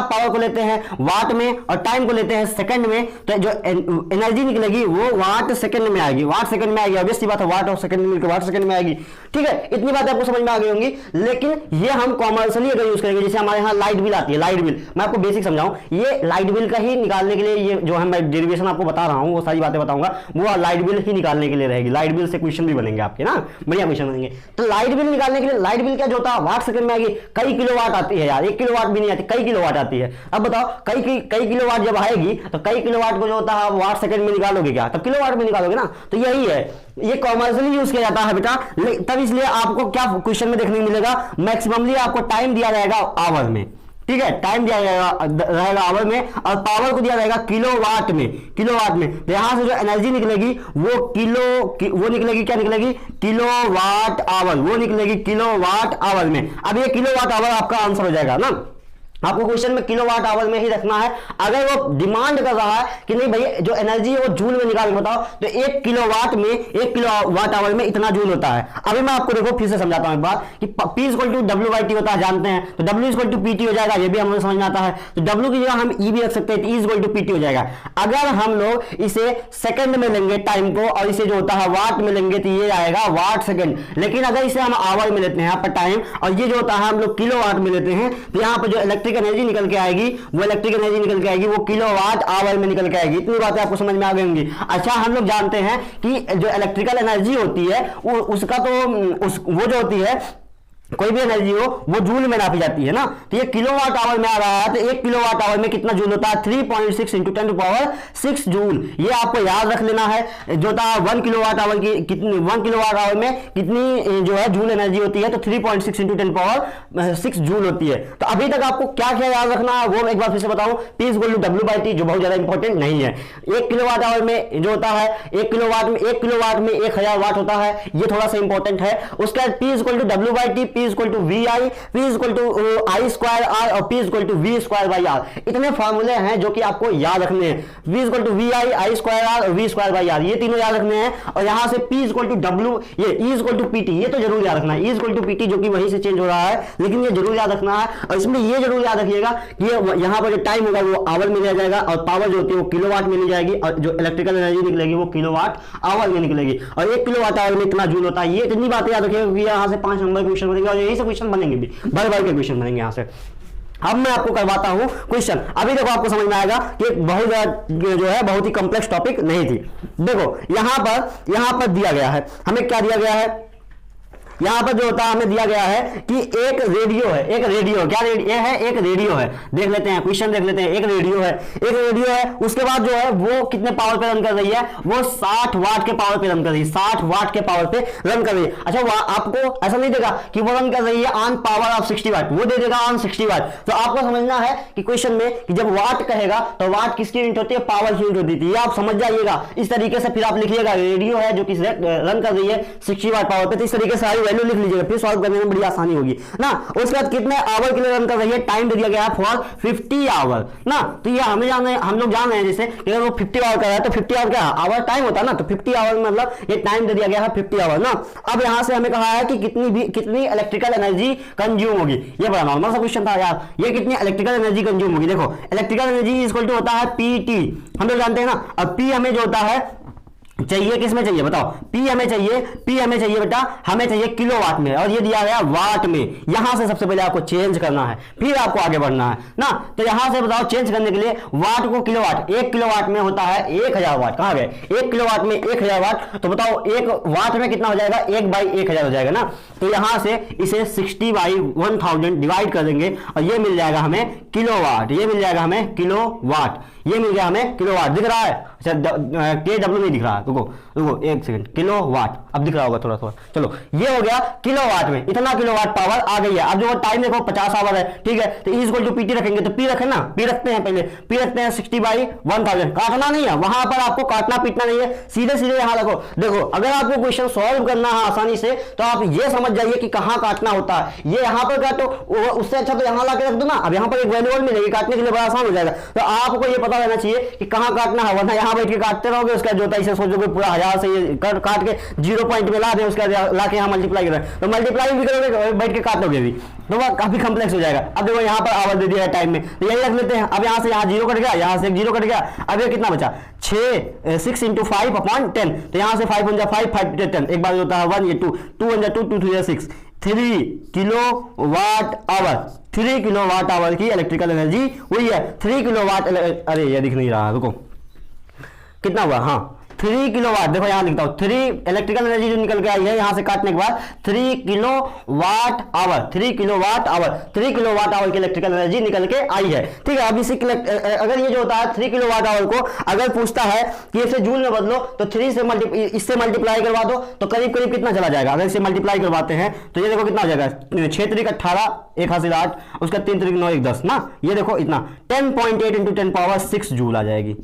पावर को लेते हैं वाट में और टाइम को लेते हैं सेकंड में, तो जो एनर्जी निकलेगी वो वाट सेकंड में आएगी, वाट सेकंड में आएगी। ऑब्वियस सी बात है, वाट और सेकंड मिलकर वाट सेकंड में आएगी। ठीक है, इतनी बात आपको समझ में आ गई होंगी। लेकिन ये हम कॉमर्शियली अगर यूज करेंगे, जैसे हमारे यहाँ लाइट बिल आती है, लाइट बिल, मैं आपको बेसिक समझाऊं, ये लाइट बिल का ही निकालने के लिए, ये जो है मैं डेरिवेशन आपको बता रहा हूँ, वो सारी बातें बताऊंगा, वो लाइट बिल ही निकालने के लिए रहेगी। लाइट बिल से क्वेश्चन भी बनेंगे आपके ना, बढ़िया क्वेश्चन बनेंगे। तो लाइट बिल निकालने के लिए, लाइट बिल क्या जो होता है वाट सेकंड में आएगी, कई किलोवाट आती है यार, 1 किलोवाट भी नहीं आती, कई किलोवाट आती है। अब बताओ कई किलोवाट जब आएगी तो कई किलोवाट को जो होता है वाट सेकंड में निकालोगे क्या, तब किलोवाट में निकालोगे ना। तो यही है, ये कॉमर्शियली यूज किया जाता है बेटा, तब इसलिए आपको क्या क्वेश्चन में देखने को मिलेगा, मैक्सिममली आपको टाइम दिया जाएगा आवर में, ठीक है, टाइम दिया रहेगा आवर में, और पावर को दिया जाएगा किलोवाट में। तो यहां से जो एनर्जी निकलेगी वो निकलेगी क्या निकलेगी, किलोवाट आवर, वो निकलेगी किलोवाट आवर में। अब ये किलोवाट आवर आपका आंसर हो जाएगा ना, आपको क्वेश्चन में किलोवाट आवर में ही रखना है। अगर वो डिमांड कर रहा है कि नहीं भाई जो एनर्जी है वो जूल में निकाल के बताओ, तो 1 किलोवाट आवर में इतना जूल होता है। अभी मैं आपको देखो फिर से समझाता हूं एक बात कि P इक्वल टू W/T होता है, जानते हैं, तो W इक्वल टू PT हो जाएगा, ये भी हमें समझ में आता है। तो W की जगह हम E भी रख सकते हैं, तो E इक्वल टू PT हो जाएगा। अगर हम लोग इसे सेकंड में लेंगे टाइम को, और इसे जो होता है वाट में लेंगे, तो ये आएगा वाट सेकंड। लेकिन अगर इसे हम आवर में लेते हैं यहाँ पर टाइम, और ये जो होता है हम लोग किलोवाट में लेते हैं, तो यहाँ पर जो इलेक्ट्रिक एनर्जी निकल के आएगी, वो किलोवाट आवर में निकल के आएगी। इतनी बातें आपको समझ में आ गई होंगी। अच्छा हम लोग जानते हैं कि जो इलेक्ट्रिकल एनर्जी होती है वो उसका तो वो जो होती है कोई भी एनर्जी हो वो जूल में नापी जाती है ना। तो ये किलोवाट आवर में आ रहा है, तो 1 किलोवाट आवर में कितना जूल होता है, 3.6 इंटू 10⁻6 जूल। ये आपको याद रख लेना है। जो था 1 किलोवाट आवर की कितनी, 1 किलोवाट आवर में कितनी जो है जूल एनर्जी होती है, तो 3.6 इंटू 10⁻6 जूल होती है। तो अभी तक आपको क्या क्या याद रखना है वो एक बार फिर से बताऊं, P is equal to W/T, जो बहुत ज्यादा इंपॉर्टेंट नहीं है। 1 किलोवाट आवर में जो होता है 1 किलोवाट में 1000 वाट होता है, ये थोड़ा सा इंपॉर्टेंट है। उसके बाद P is equal to W/T, P is equal to VI, P is equal to I square R और P is equal to V square by R। इतने फार्मूले हैं जो कि आपको याद रखने हैं। V is equal to VI, I square R और V स्क्वायर बाई R, ये तीनों याद रखने हैं। और यहां से P is equal to W, ये E is equal to PT, ये तो जरूर याद रखना है। E is equal to PT जो कि वहीं से चेंज हो रहा है, लेकिन ये जरूर याद रखना है। और इसमें ये जरूर याद रखिएगा कि यहां पर जो टाइम होगा वो आवर में लिया जाएगा और पावर जो होती है वो किलोवाट में ली जाएगी, और जो इलेक्ट्रिकल एनर्जी निकलेगी वो किलोवाट आवर में निकलेगी। और 1 किलोवाट आवर में कितना जूल होता है, ये इतनी बातें याद रखिएगा, क्योंकि यहां से 5 नंबर क्वेश्चन बनेंगे और यही से क्वेश्चन बनेंगे भी, भर भर के क्वेश्चन बनेंगे यहां से। अब मैं आपको करवाता हूं क्वेश्चन। अभी देखो आपको समझ में आएगा कि जो है बहुत ही कॉम्प्लेक्स टॉपिक नहीं थी। देखो यहां पर दिया गया है, हमें क्या दिया गया है, यहां पर जो होता है हमें दिया गया है कि एक रेडियो है, एक रेडियो क्या ये है, एक रेडियो है। देख लेते हैं क्वेश्चन, देख लेते हैं। एक रेडियो है, उसके बाद जो है वो कितने पावर पे रन कर रही है, वो 60 वाट के पावर पे रन कर रही है, 60 वाट के पावर पे रन कर रही है। अच्छा आपको ऐसा नहीं देगा कि वो रन कर रही है ऑन पावर ऑफ 60 वाट, वो दे देगा ऑन 60 वाट। तो आपको समझना है कि क्वेश्चन में कि जब वाट कहेगा तो वाट किसकी यूनिट होती है, पावर की यूनिट होती है। ये आप समझ जाइएगा। इस तरीके से फिर आप लिखिएगा रेडियो है जो कि रन कर रही है 60 वाट पावर पे, तो इस तरीके से वैल्यू लिख लीजिएगा, फिर सॉल्व करने में बड़ी आसानी होगी ना। उसके बाद कितने आवर के लिए रन कर रही है, टाइम दे दिया गया है फॉर 50 आवर ना। तो ये हम लोग जान रहे हैं जैसे अगर वो 50 आवर कर रहा है तो 50 आवर क्या आवर टाइम होता है ना, तो 50 आवर मतलब ये टाइम दे दिया गया है 50 आवर ना। अब यहां से हमें कहा है कि कितनी इलेक्ट्रिकल एनर्जी कंज्यूम होगी। ये बड़ा नॉर्मल सा क्वेश्चन था यार, ये कितनी इलेक्ट्रिकल एनर्जी कंज्यूम होगी। देखो इलेक्ट्रिकल एनर्जी इक्वल टू होता है PT, हम लोग जानते हैं ना। अब P हमें जो होता है चाहिए किसमें चाहिए बताओ, P हमें चाहिए बेटा, हमें चाहिए किलोवाट में, और ये दिया गया वाट में। यहां से सबसे पहले आपको चेंज करना है, फिर आपको आगे बढ़ना है ना। तो यहां से बताओ चेंज करने के लिए वाट को किलोवाट, 1 किलोवाट में होता है 1000 वाट। कहां गए, 1 किलोवाट में 1000 वाट। तो बताओ 1 वाट में कितना हो जाएगा, 1/1000 हो जाएगा ना। तो यहां से इसे 60/1000 डिवाइड कर देंगे और ये मिल जाएगा हमें किलोवाट, ये मिल जाएगा हमें किलोवाट, ये मिल गया हमें किलोवाट। दिख रहा है, KW नहीं दिख रहा है, रुको एक सेकंड, किलोवाट अब दिख रहा होगा थोड़ा थोड़ा। चलो ये हो गया किलोवाट में, इतना किलोवाट पावर आ गई है। अब जो टाइम देखो 50 आवर है, ठीक है। तो E इक्वल टू PT रखेंगे, तो P रखें ना, P रखते हैं पहले, P रखते हैं 60/1000। काटना नहीं है, वहां पर आपको काटना पीटना नहीं है, सीधे सीधे यहां रखो। देखो अगर आपको क्वेश्चन सॉल्व करना है आसानी से तो आप ये समझ जाइए कि कहां काटना होता है। ये यहां पर काटो, उससे अच्छा तो यहां लाके रख दो ना। अब यहां पर एक वैल्यू और मिलेगी, काटने के लिए बड़ा आसान हो जाएगा। तो आपको ये पता रहना चाहिए कि कहां काटना है, वरना यहां बैठ के काटते रहोगे, उसका जो होता है इसे सोचोगे पूरा 1000 से ये काट के 0 पॉइंट में ला दे, उसका लाके यहां मल्टीप्लाई करें, तो मल्टीप्लाई भी करोगे बैठ के काटोगे भी, तो वह काफी कॉम्प्लेक्स हो जाएगा। अब देखो यहां पर आवर दे दिया है टाइम में, तो यही रख लेते हैं। अब यहां से यहां 0 कट गया, यहां से 0 कट गया। अब ये कितना बचा, 6 इंटू 5/10। तो यहां से 5 1 जा 5 5 10, एक बार होता है 1 ये 2 2 1 जा 2 2 3 जा 6, 3 किलोवाट आवर, 3 किलोवाट आवर की इलेक्ट्रिकल एनर्जी हुई है। 3 किलोवाट, अरे ये दिख नहीं रहा, रुको कितना हुआ, हाँ 3 किलोवाट। देखो यहां लिखता हूं 3 इलेक्ट्रिकल एनर्जी जो निकल के आई है यहां से काटने के बाद 3 kilowatt hour, 3 kilowatt hour, 3 kilowatt hour की इलेक्ट्रिकल एनर्जी निकल के आई है, ठीक है। अब इसी अगर ये जो होता है 3 किलोवाट आवर को अगर पूछता है कि इसे जूल में बदलो तो 3 से इससे मल्टीप्लाई करवा दो, तो करीब करीब कितना चला जाएगा। अगर इसे मल्टीप्लाई करवाते हैं तो ये देखो कितना हो जाएगा, 6 3 18, 1 हासिल 8, उसका 3 3 9 1 10 ना। ये देखो इतना 10.8 इंटू 10⁻6 जूल आ जाएगी,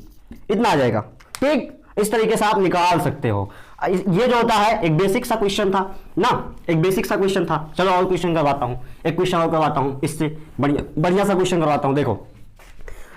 इतना आ जाएगा, ठीक। इस तरीके से आप निकाल सकते हो। ये जो होता है एक बेसिक सा क्वेश्चन था ना, एक बेसिक सा क्वेश्चन था। चलो और क्वेश्चन करवाता हूं, एक क्वेश्चन और करवाता हूं, इससे बढ़िया सा क्वेश्चन करवाता हूं। देखो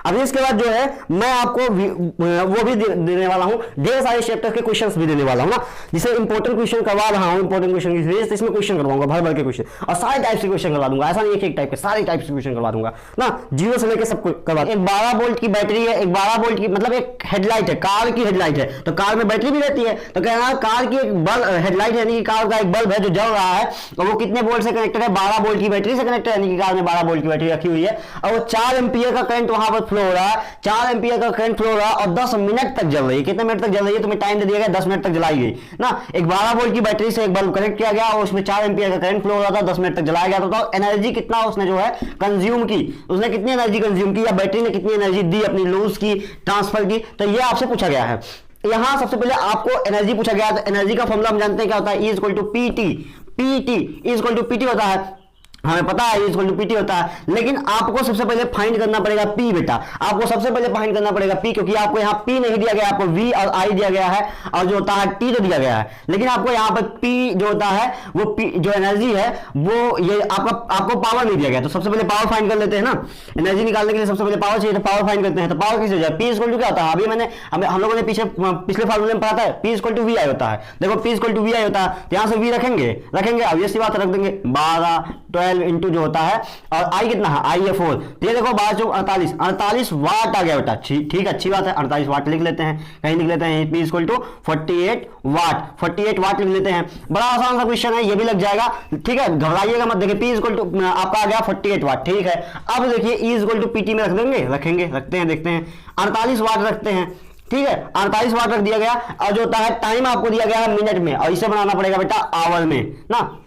अभी इसके बाद जो है मैं आपको वो भी देने वाला हूं, ढेर सारे चैप्टर के क्वेश्चंस भी देने वाला हूं ना। जिसे इंपॉर्टेंट क्वेश्चन करवा रहा हूं, इंपॉर्टेंट क्वेश्चन की सीरीज, इसमें क्वेश्चन करवाऊंगा भर भर के क्वेश्चन, और सारे टाइप के क्वेश्चन करवा दूंगा। ऐसा नहीं एक टाइप के, सारे टाइप के क्वेश्चन करवा दूंगा ना, 0 से लेकर सब करवा। एक 12 वोल्ट की बैटरी है, एक 12 वोल्ट की मतलब एक हेडलाइट है, कार की हेडलाइट है, तो कार में बैटरी भी रहती है। तो कह रहा है कार की एक बल्ब हेडलाइट यानी कि कार का एक बल्ब है जो जल रहा है, और वो कितने वोल्ट से कनेक्टेड है, 12 वोल्ट की बैटरी से कनेक्टेड है, यानी कि कार में 12 वोल्ट की बैटरी रखी हुई है, और वो 4 एम्पीयर का करंट वहां पर फ्लो हो रहा है, 4 एम्पियर का करंट फ्लो हो रहा है और 10 मिनट तक जल रही है। कितने मिनट तक जल रही है? तुम्हें टाइम दे दिया गया 10 मिनट तक जलाई गई ना। एक 12 वोल्ट की बैटरी से एक बल्ब कनेक्ट किया गया और उसमें 4 एम्पियर का करंट फ्लो हो रहा था, 10 मिनट तक जलाया गया। तो बताओ एनर्जी कितना उसने जो है कंज्यूम की, उसने कितनी एनर्जी कंज्यूम की या बैटरी ने कितनी एनर्जी दी अपनी लूज की, ट्रांसफर की। तो ये आपसे पूछा गया है। यहां सबसे पहले आपको एनर्जी पूछा गया, तो एनर्जी का फॉर्मूला हम जानते हैं क्या होता है, E equal to PT. PT equal to PT होता है, हमें पता है इक्वल टू पीटी होता है, लेकिन आपको सबसे पहले फाइंड करना पड़ेगा पी। बेटा आपको सबसे पहले फाइंड करना पड़ेगा पी, क्योंकि आपको यहाँ पी नहीं दिया गया, आपको वी और आई दिया गया है और जो होता है टी तो दिया गया है, लेकिन आपको यहाँ पर पी जो होता है वो पी जो एनर्जी है वो ये आपको पावर नहीं दिया गया। तो सबसे पहले पावर फाइंड कर लेते हैं ना, एनर्जी निकालने के लिए सबसे पहले पावर चाहिए, तो पावर फाइंड करते हैं। तो पावर कैसे हो जाए, पी इक्वल टू क्या होता है, अभी मैंने हम लोगों ने पिछले फार्मूले में पढ़ा था, पी इक्वल टू वी आई होता है। देखो पी इक्वल टू वी आई होता है, तो यहाँ से वी रखेंगे अब ये सी बात रख देंगे 12 इंटू जो होता है, और आई कितना है, आई है 4। तो ये देखो 12 48 वाट आ गया बेटा। ठीक अच्छी बात है, 48 वाट लिख लेते हैं, कहीं लिख लेते हैं P इक्वल टू 48 वाट लिख लेते हैं। बड़ा आसान सा क्वेश्चन है, ये भी लग जाएगा। ठीक है, घबराइएगा मत। देखिए P इक्वल टू आपका आ गया 48 वाट। ठीक है, अब देखिए E इक्वल टू PT में रख देंगे, रखते हैं, देखते हैं 48 वाट रखते हैं। ठीक है, 48 वाट रख दिया गया और जो होता है टाइम आपको दिया गया है मिनट में, और इसे बनाना पड़ेगा बेटा आवर में ना।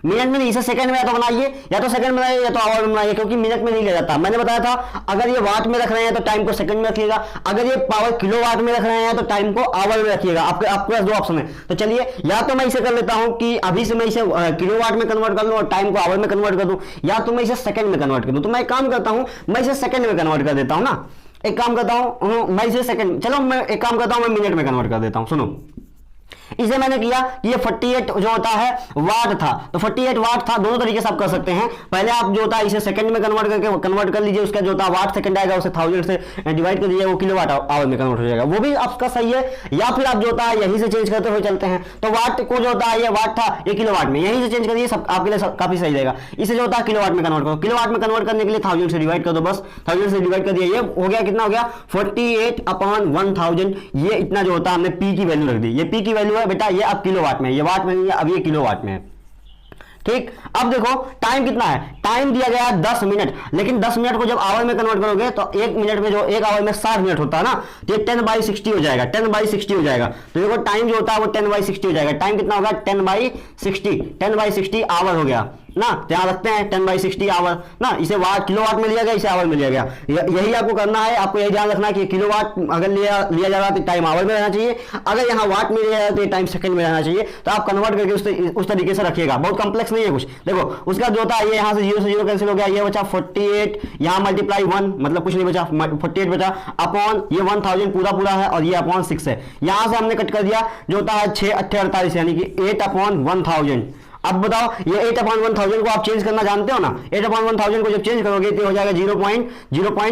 मिनट में नहीं, इसे सेकंड में या तो बनाइए, या तो सेकंड में बनाइए या तो आवर में बनाइए, क्योंकि मिनट में नहीं ले जाता। मैंने बताया था अगर ये वाट में रख रहे हैं तो टाइम को सेकंड में रखिएगा, अगर ये पावर किलो वाट में रख रहे हैं तो टाइम को आवर में रखिएगा। आपके पास दो ऑप्शन है। तो चलिए या तो मैं इसे कर लेता हूं कि अभी से मैं इसे किलो वाट में कन्वर्ट कर लूं और टाइम को आवर में कन्वर्ट कर दूं, या तो मैं इसे सेकंड में कन्वर्ट कर दूं। तो मैं एक काम करता हूं, मैं इसे सेकंड में कन्वर्ट कर देता हूं ना। एक काम करता हूं मैं इसे सेकंड, चलो मैं एक काम करता हूं, मैं मिनट में कन्वर्ट कर देता हूं। सुनो, इसे मैंने किया कि ये 48 जो होता है वाट था, तो 48 वाट था। दोनों तरीके से आप कर सकते हैं। पहले आप जो होता है इसे सेकंड में कन्वर्ट कर लीजिए, उसका जो होता है वाट सेकंड आएगा उसे 1000 से डिवाइड कर दीजिए, वो किलो वाट आवर में कन्वर्ट हो जाएगा, वो भी आपका सही है। या फिर आप जो होता है यहीं से चेंज करते हुए चलते हैं, तो वाट को जो होता है ये वाट था, ये किलो वाट में, यहीं से चेंज करिए, सब आपके लिए काफी सही रहेगा। इसे जो होता है किलो वाट में कन्वर्ट करो, किलो वाट में कन्वर्ट करने के लिए 1000 से डिवाइड कर दो, बस 1000 से डिवाइड कर दिया। ये हो गया, कितना हो गया 48/1000। ये इतना जो होता है हमने पी की वैल्यू रख दी, ये पी की वैल्यू है बेटा, ये अब किलो वाट में, ये वाट में नहीं है, अब ये किलो वाट में है। ठीक, अब देखो टाइम कितना है, टाइम दिया गया 10 मिनट, लेकिन 10 मिनट को जब आवर में कन्वर्ट करोगे तो एक मिनट में जो एक आवर में 60 मिनट होता है ना, तो ये 10/60 हो जाएगा, 10/60 हो जाएगा। तो देखो टाइम जो होता है वो 10/60 हो जाएगा। टाइम कितना होगा 10/60 आवर हो गया ना। ध्यान रखते हैं 10/60 आवर ना, इसे वाट किलो वाट में लिया गया, इसे आवर में लिया गया। यही आपको करना है, आपको यही ध्यान रखना है कि किलो वाट अगर लिया जा रहा है तो टाइम आवर में रहना चाहिए, अगर यहाँ वाट में लिया जा रहा है तो टाइम सेकंड में रहना चाहिए। तो आप कन्वर्ट करके उस तरीके से रखिएगा, बहुत कॉम्प्लेक्स नहीं है कुछ। देखो उसका जो होता है ये यहाँ से 0 से 0 कैंसिल हो गया, ये बचा 48, यहाँ मल्टीप्लाई 1, मतलब कुछ नहीं बचा, 48 बचा अपॉन ये 1000 पूरा है और ये अपॉन 6 है। यहाँ से हमने कट कर दिया, जो होता है 6 8 48, यानी कि 8/1000। अब बताओ ये 8/1000 को आप चेंज करना जानते हो ना, 8/1000 को जब चेंज करोगे तो हो जाएगा 0. जो होता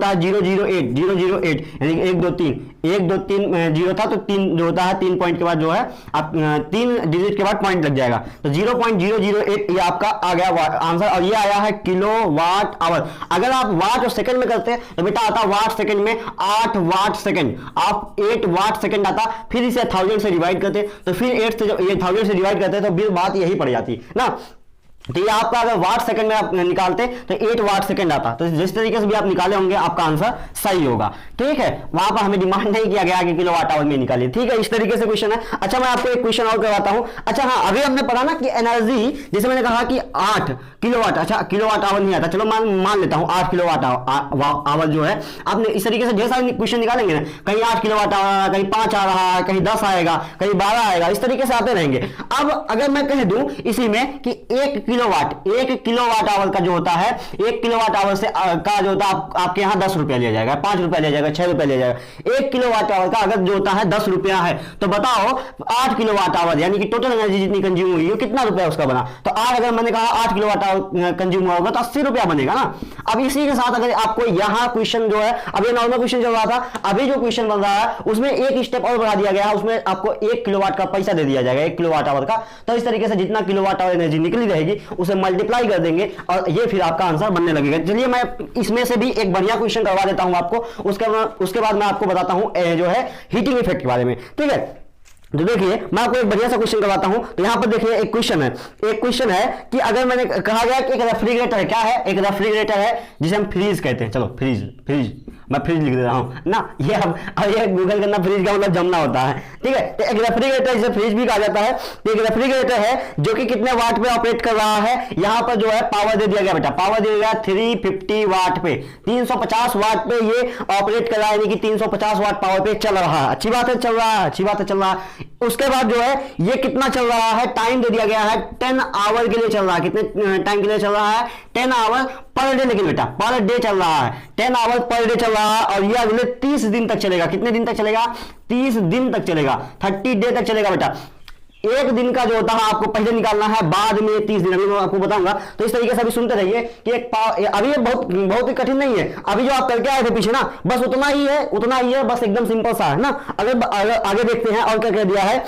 है 008, यानी कि 1 2 3 0 था, तो 3 जो होता है 3 पॉइंट के बाद जो है आप 3 डिजिट के बाद पॉइंट लग जाएगा, तो 0.008 ये आपका आ गया आंसर, और ये आया है किलो वाट आवर। अगर आप वाट और सेकंड में करते तो बेटा आता वाट सेकंड में 8 वाट सेकंड, आप 8 वाट सेकंड आता, फिर इसे 1000 से डिवाइड करते, तो फिर 8 से जब ये 1000 से डिवाइड करते तो बिल बात यही पड़ जाती ना। तो ये आपका अगर वाट सेकंड में आप निकालते तो 8 वाट सेकंड आता, तो जिस तरीके से भी आप निकाले होंगे आपका आंसर सही होगा। ठीक है, वहां पर हमें डिमांड नहीं किया गया कि किलो वाट आवर में निकालिए। ठीक है, इस तरीके से क्वेश्चन है। अच्छा मैं आपको एक क्वेश्चन और करवाता हूं। अच्छा हाँ, अभी हमने पढ़ा ना कि एनर्जी, जैसे मैंने कहा कि 8 किलोवाट, अच्छा किलोवाट आवर नहीं आता, चलो मान लेता हूं 8 किलोवाट आवर जो है, आपने इस तरीके से ढेर सारे क्वेश्चन निकालेंगे ना, कहीं 8 किलोवाट आ रहा है, कहीं 5 आ रहा है, कहीं 10 आएगा, कहीं 12 आएगा, इस तरीके से आते रहेंगे। अब अगर मैं कह दूं इसी में कि 1 किलोवाट आवर का जो होता है, 1 किलोवाट आवर से का जो होता है आपके यहाँ 10 रुपया लिया जाएगा, 5 रुपया लिया जाएगा, 6 रुपया लिया जाएगा। 1 किलोवाट आवर का अगर जो होता है 10 रुपया है, तो बताओ 8 किलोवाट आवर यानी कि टोटल एनर्जी जितनी कंज्यूम हुई है कितना रुपया उसका बना। तो अगर मैंने कहा 8 किलोवाट आवर कंज्यूम हुआ होगा तो 80 रुपया बनेगा ना। अब इसी के साथ अगर आपको यहाँ क्वेश्चन जो है, अब ये नॉर्मल क्वेश्चन चल रहा था, अभी जो क्वेश्चन बन रहा है उसमें एक स्टेप और बढ़ा दिया गया है, उसमें आपको 1 किलोवाट का पैसा दे दिया जाएगा, 1 किलोवाट आवर का। तो इस तरीके से जितना किलोवाट आवर एनर्जी निकली रहेगी उसे मल्टीप्लाई कर देंगे और ये फिर आपका आंसर बनने लगेगा। चलिए मैं इसमें से भी एक बढ़िया क्वेश्चन करवा देता हूं आपको, उसके बाद मैं आपको बताता हूं जो है हीटिंग इफेक्ट के बारे में। ठीक है, तो देखिए मैं आपको एक बढ़िया सा क्वेश्चन करवाता हूं। तो यहां पर देखिए एक क्वेश्चन है कि अगर मैंने कहा गया कि एक रेफ्रिजरेटर है, क्या है, एक रेफ्रिजरेटर है जिसे हम फ्रीज कहते हैं। चलो फ्रीज मैं फ्रिज लिख दे रहा हूं ना, ये अब ये गूगल करना, फ्रिज का मतलब जमना होता है, ठीक है। तो एक रेफ्रिजरेटर जिसे फ्रिज भी कहा जाता है, तो एक रेफ्रिजरेटर है जो कि कितने वाट पे ऑपरेट कर रहा है। यहां पर जो है पावर दे दिया गया बेटा, पावर दे दिया 350 वाट पे, 350 वाट पे ये ऑपरेट कर रहा है, यानी कि 350 वाट पावर पे चल रहा है। अच्छी बात है, चल रहा है, अच्छी बात है, चल रहा है। उसके बाद जो है ये कितना चल रहा है, टाइम दे दिया गया है 10 आवर के लिए चल रहा है। कितने टाइम के लिए चल रहा है, 10 आवर पर डे, लेकिन बेटा पर डे चल रहा है, 10 आवर पर डे चल रहा है, और ये अगले 30 दिन तक चलेगा। कितने दिन तक चलेगा, 30 दिन तक चलेगा, 30 डे तक चलेगा बेटा। एक दिन का जो होता है आपको पहले निकालना है, बाद में 30 दिन, अभी मैं आपको बताऊंगा। तो इस तरीके से अभी सुनते रहिए कि अभी ये बहुत ही कठिन नहीं है। अभी जो आप करके आए थे पीछे ना, बस उतना ही है, बस एकदम सिंपल सा है ना। अगर आगे देखते हैं और क्या कह दिया है।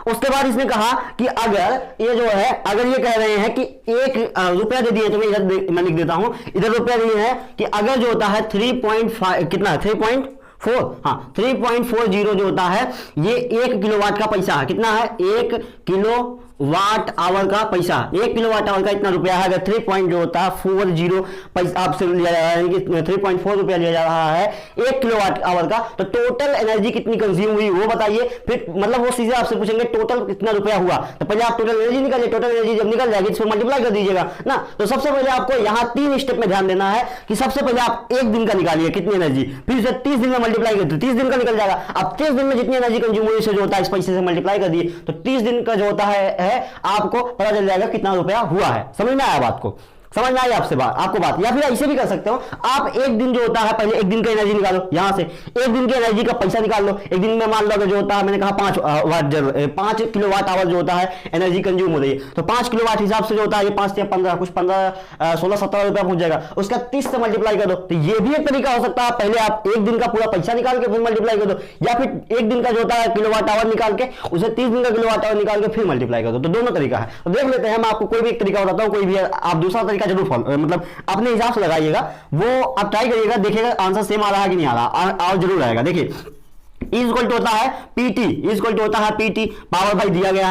उसके बाद इसने कहा कि अगर ये जो है, अगर ये कह रहे हैं कि 1 रुपया दे दिए, तो मैं इधर मैं लिख देता हूं, इधर रुपया दिए हैं कि अगर जो होता है 3.5 कितना है, 3.4, हाँ 3.40 जो होता है, ये 1 किलोवाट का पैसा है। कितना है, 1 किलो वाट आवर का पैसा, 1 किलो वाट आवर का इतना रुपया है। अगर 3 जो होता है 40 पैसा आपसे लिया जा रहा है, यानी कि 3.4 रुपया लिया जा रहा है 1 किलो वाट आवर का, तो टोटल एनर्जी कितनी कंज्यूम हुई वो बताइए। फिर मतलब वो सीधे आपसे पूछेंगे टोटल कितना रुपया हुआ, तो पहले आप टोटल एनर्जी निकालिए। टोटल एनर्जी जब निकल जाएगी इसको मल्टीप्लाई कर दीजिएगा ना। तो सबसे पहले आपको यहाँ 3 स्टेप में ध्यान देना है कि सबसे पहले आप 1 दिन का निकालिए कितनी एनर्जी, फिर उसे 30 दिन में मल्टीप्लाई कर दो, 30 दिन का निकल जाएगा। अब 30 दिन में जितनी एनर्जी कंज्यूम हुई उसे जो होता है इस पैसे से मल्टीप्लाई कर दिए, तो 30 दिन का जो होता है आपको पता चल जाएगा कितना रुपया हुआ है। समझ में आया बात को, समझ में आई आपको बात। या फिर ऐसे भी कर सकते हो आप, एक दिन जो होता है पहले एक दिन का एनर्जी निकालो, यहां से एक दिन की एनर्जी का पैसा निकाल लो। एक दिन में मान लो जो होता है, मैंने कहा 5 किलो वाट आवर जो होता है एनर्जी कंज्यूम हो रही है, तो 5 किलो वाट हिसाब से जो होता है ये 5 या 15 कुछ 15 16 17 रुपया पहुंच जाएगा। उसका 30 से मल्टीप्लाई कर दो, तो ये भी एक तरीका हो सकता है। पहले आप एक दिन का पूरा पैसा निकाल के फिर मल्टीप्लाई कर दो, या फिर एक दिन का जो होता है किलो वाट आवर निकाल के उसे 30 दिन का किलो वाट आवर निकाल के फिर मल्टीप्लाई कर दो। तो दोनों तरीका है। तो देख लेते हैं, मैं आपको कोई भी एक तरीका बताता हूं, कोई भी आप दूसरा तरीका जरूर फॉलो मतलब अपने हिसाब से लगाइएगा, वो आप ट्राई करिएगा, देखिएगा आंसर सेम आ रहा है कि नहीं आ रहा, और जरूर आएगा। देखिए इक्वल टू होता है पीटी, इक्वल टू होता है पीटी, पावर भाई दिया गया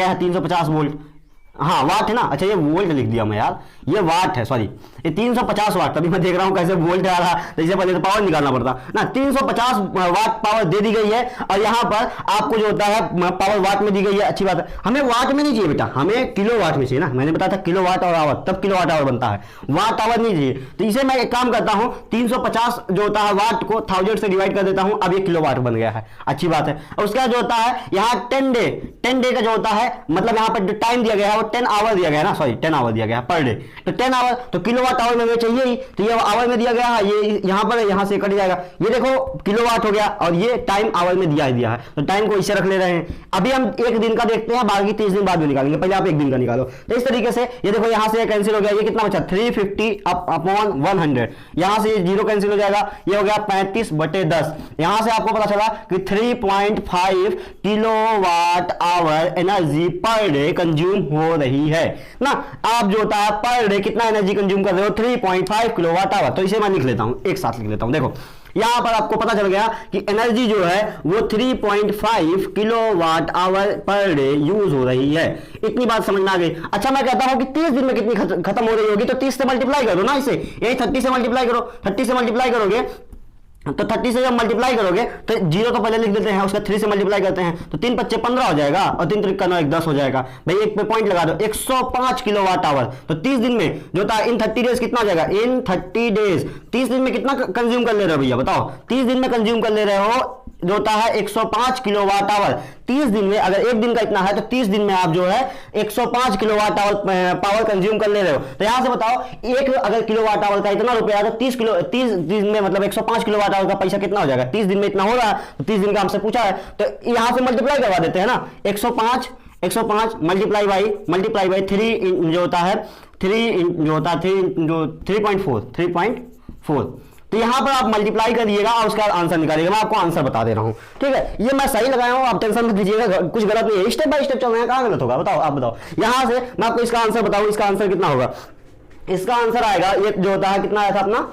है 350 वोल्ट, हाँ वाट है ना, अच्छा ये वोल्ट लिख दिया मैं यार, ये वाट है, सॉरी ये 350 वाट, तभी मैं देख रहा हूं कैसे वोल्ट आ रहा, तो इससे पहले तो पावर निकालना पड़ता ना। 350 वाट पावर दे दी गई है, और यहां पर आपको जो होता है पावर वाट में दी गई है। अच्छी बात है, हमें वाट में नहीं चाहिए बेटा, हमें किलो वाट में चाहिए ना। मैंने बताया था किलो वाट और आवर, तब किलो वाट आवर बनता है, वाट आवर नहीं चाहिए। तो इसे मैं एक काम करता हूं, 350 जो होता है वाट को 1000 से डिवाइड कर देता हूं, अब ये किलो वाट बन गया है। अच्छी बात है। उसका जो होता है यहाँ 10 डे का जो होता है, मतलब यहाँ पर जो टाइम दिया गया है वो 10 आवर दिया गया है ना, सॉरी 10 आवर दिया गया है पर डे, तो 10 आवर, तो किलोवाट आवर में चाहिए ही, तो ये आवर में दिया गया है, ये यहां पर यहां से कट जाएगा, ये देखो किलोवाट हो गया, और ये टाइम आवर में दिया है, तो टाइम को इसे रख ले रहे हैं। अभी हम एक दिन का देखते हैं, बाकी 30 दिन बाद में निकालेंगे, पहले आप एक दिन का निकालो। तो इस तरीके से ये देखो यहां से कैंसिल हो गया, ये कितना बचा 350 अपॉन 100, यहां से 0 कैंसिल हो जाएगा, ये हो गया 35/10। यहां से आपको पता चला कि 3.5 kilowatt hour energy per day consume हो रही है ना। आप जो होता है पर डे कितना एनर्जी कंज्यूम कर रहे हो, 3.5 किलोवाट आवर। तो इसे मैं लिख लेता हूं, एक साथ लिख लेता हूं। देखो यहां पर आपको पता चल गया कि एनर्जी जो है वो 3.5 kilowatt hour per day use हो रही है। इतनी बात समझ में आ गई। अच्छा मैं कहता हूं कि 30 दिन में कितनी खत्म हो रही होगी, तो 30 से मल्टीप्लाई करो ना, इसे यही 30 से मल्टीप्लाई करो, 30 से मल्टीप्लाई करोगे तो 30 से जब मल्टीप्लाई करोगे तो 0 तो पहले लिख देते हैं, उसका 3 से मल्टीप्लाई करते हैं, तो 3 5 15 हो जाएगा, और 3 3 9 1 10 हो जाएगा। भाई एक पे पॉइंट लगा दो, 105 किलोवाट आवर। तो 30 दिन में जो था इन 30 डेज कितना हो जाएगा, इन 30 डेज 30 दिन में कितना कंज्यूम कर ले रहे हो भैया बताओ, 30 दिन में कंज्यूम कर ले रहे हो जो होता है 105 किलोवाट आवर। 30 दिन में, अगर एक दिन का इतना है तो 30 दिन में आप जो है 105 किलोवाट आवर पावर कंज्यूम कर ले रहे हो। तो यहां से बताओ एक अगर किलोवाट आवर का इतना रुपया है, तो 30 दिन में मतलब 105 किलोवाट आवर का पैसा कितना हो जाएगा, 30 दिन में इतना हो रहा है, तो 30 दिन का हमसे पूछा है, तो यहां से मल्टीप्लाई करवा देते हैं ना। 105 मल्टीप्लाई बाई 3 जो होता है 3.4, तो यहां पर आप मल्टीप्लाई करिएगा और उसका आंसर निकालिएगा। मैं आपको आंसर बता दे रहा हूं, ठीक है, ये मैं सही लगाया हूं, आप टेंशन मत लीजिएगा, कुछ गलत नहीं है, स्टेप बाय स्टेप चल रहे हैं, कहां गलत होगा बताओ, आप बताओ। यहां से मैं आपको इसका आंसर बताऊं, इसका आंसर कितना होगा, इसका आंसर आएगा ये जो होता है कितना आया था अपना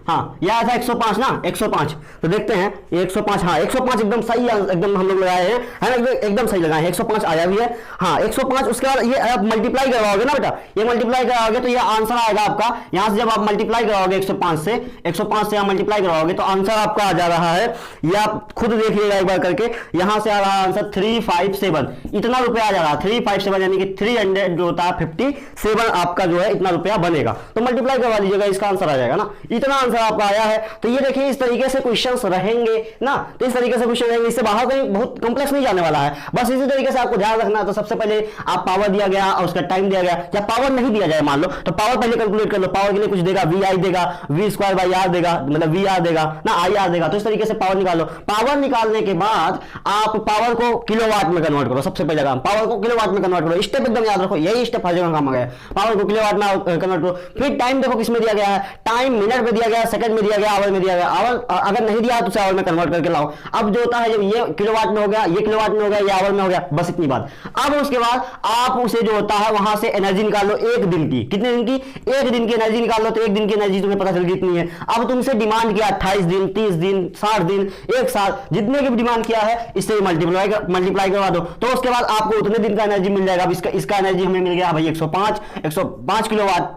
हाँ ये आया था 105 ना, 105। तो देखते हैं ये 105, हाँ 105 एकदम सही है, एकदम हम लोग लगाए हैं, है ना, एकदम सही लगाए हैं, 105 आया भी है। हाँ 105, उसके बाद ये आप मल्टीप्लाई करवाओगे ना बेटा, ये मल्टीप्लाई कराओगे तो ये आंसर आएगा आपका, यहाँ से जब आप मल्टीप्लाई कराओगे 105 से, 105 से यहाँ मल्टीप्लाई कराओगे तो आंसर आपका आ जा रहा है, ये आप खुद देखिएगा एक बार करके, यहाँ से आ रहा है आंसर 357, इतना रुपया आ जा रहा है 357, यानी कि 300 जो होता है 57 आपका जो है इतना रुपया बनेगा। तो मल्टीप्लाई करवा लीजिएगा, इसका आंसर आ जाएगा ना, इतना आंसर आपका आया है। तो ये देखिए इस तरीके से क्वेश्चंस रहेंगे ना, तो इस तरीके से क्वेश्चन रहेंगे, इससे बाहर कहीं बहुत कॉम्प्लेक्स नहीं जाने वाला है, बस इसी तरीके से आपको ध्यान रखना है। तो सबसे पहले आप पावर दिया गया और उसका टाइम दिया गया, या पावर नहीं दिया जाए मान लो, तो पावर पहले कैलकुलेट कर लो, पावर के लिए कुछ देगा, वी आई देगा, वी स्क्वायर बाई आर देगा, मतलब वी आर देगा ना, आई आर देगा। तो इस तरीके से पावर निकालो, पावर निकालने के बाद आप पावर को किलोवाट में कन्वर्ट करो, सबसे पहले काम पावर को किलोवाट में कन्वर्ट करो, स्टेप एकदम याद रखो, यही स्टेप हर जगह काम आ गया, पावर को किलोवाट में कन्वर्ट करो। फिर टाइम देखो किसमें दिया गया है, टाइम मिनट में दिया गया, सेकंड में दिया गया, आवर में दिया गया, आवर अगर नहीं दिया तो उसे आवर में कन्वर्ट करके लाओ। अब जो होता है जब ये किलोवाट में हो गया, ये किलोवाट में हो गया, ये आवर में हो गया, बस इतनी बात। अब उसके बाद आप उसे जो होता है वहां से एनर्जी निकाल लो, एक दिन की, कितने दिन की, एक दिन की एनर्जी निकाल लो, तो एक दिन की एनर्जी तुम्हें पता चल गई कितनी है। अब तुमसे डिमांड किया 28 दिन, 30 दिन, 60 दिन, एक साल, जितने की भी डिमांड किया है इससे मल्टीप्लाई करवा दो, तो उसके बाद आपको उतने दिन का एनर्जी मिल जाएगा। अब इसका एनर्जी हमें मिल गया भाई 105 किलोवाट,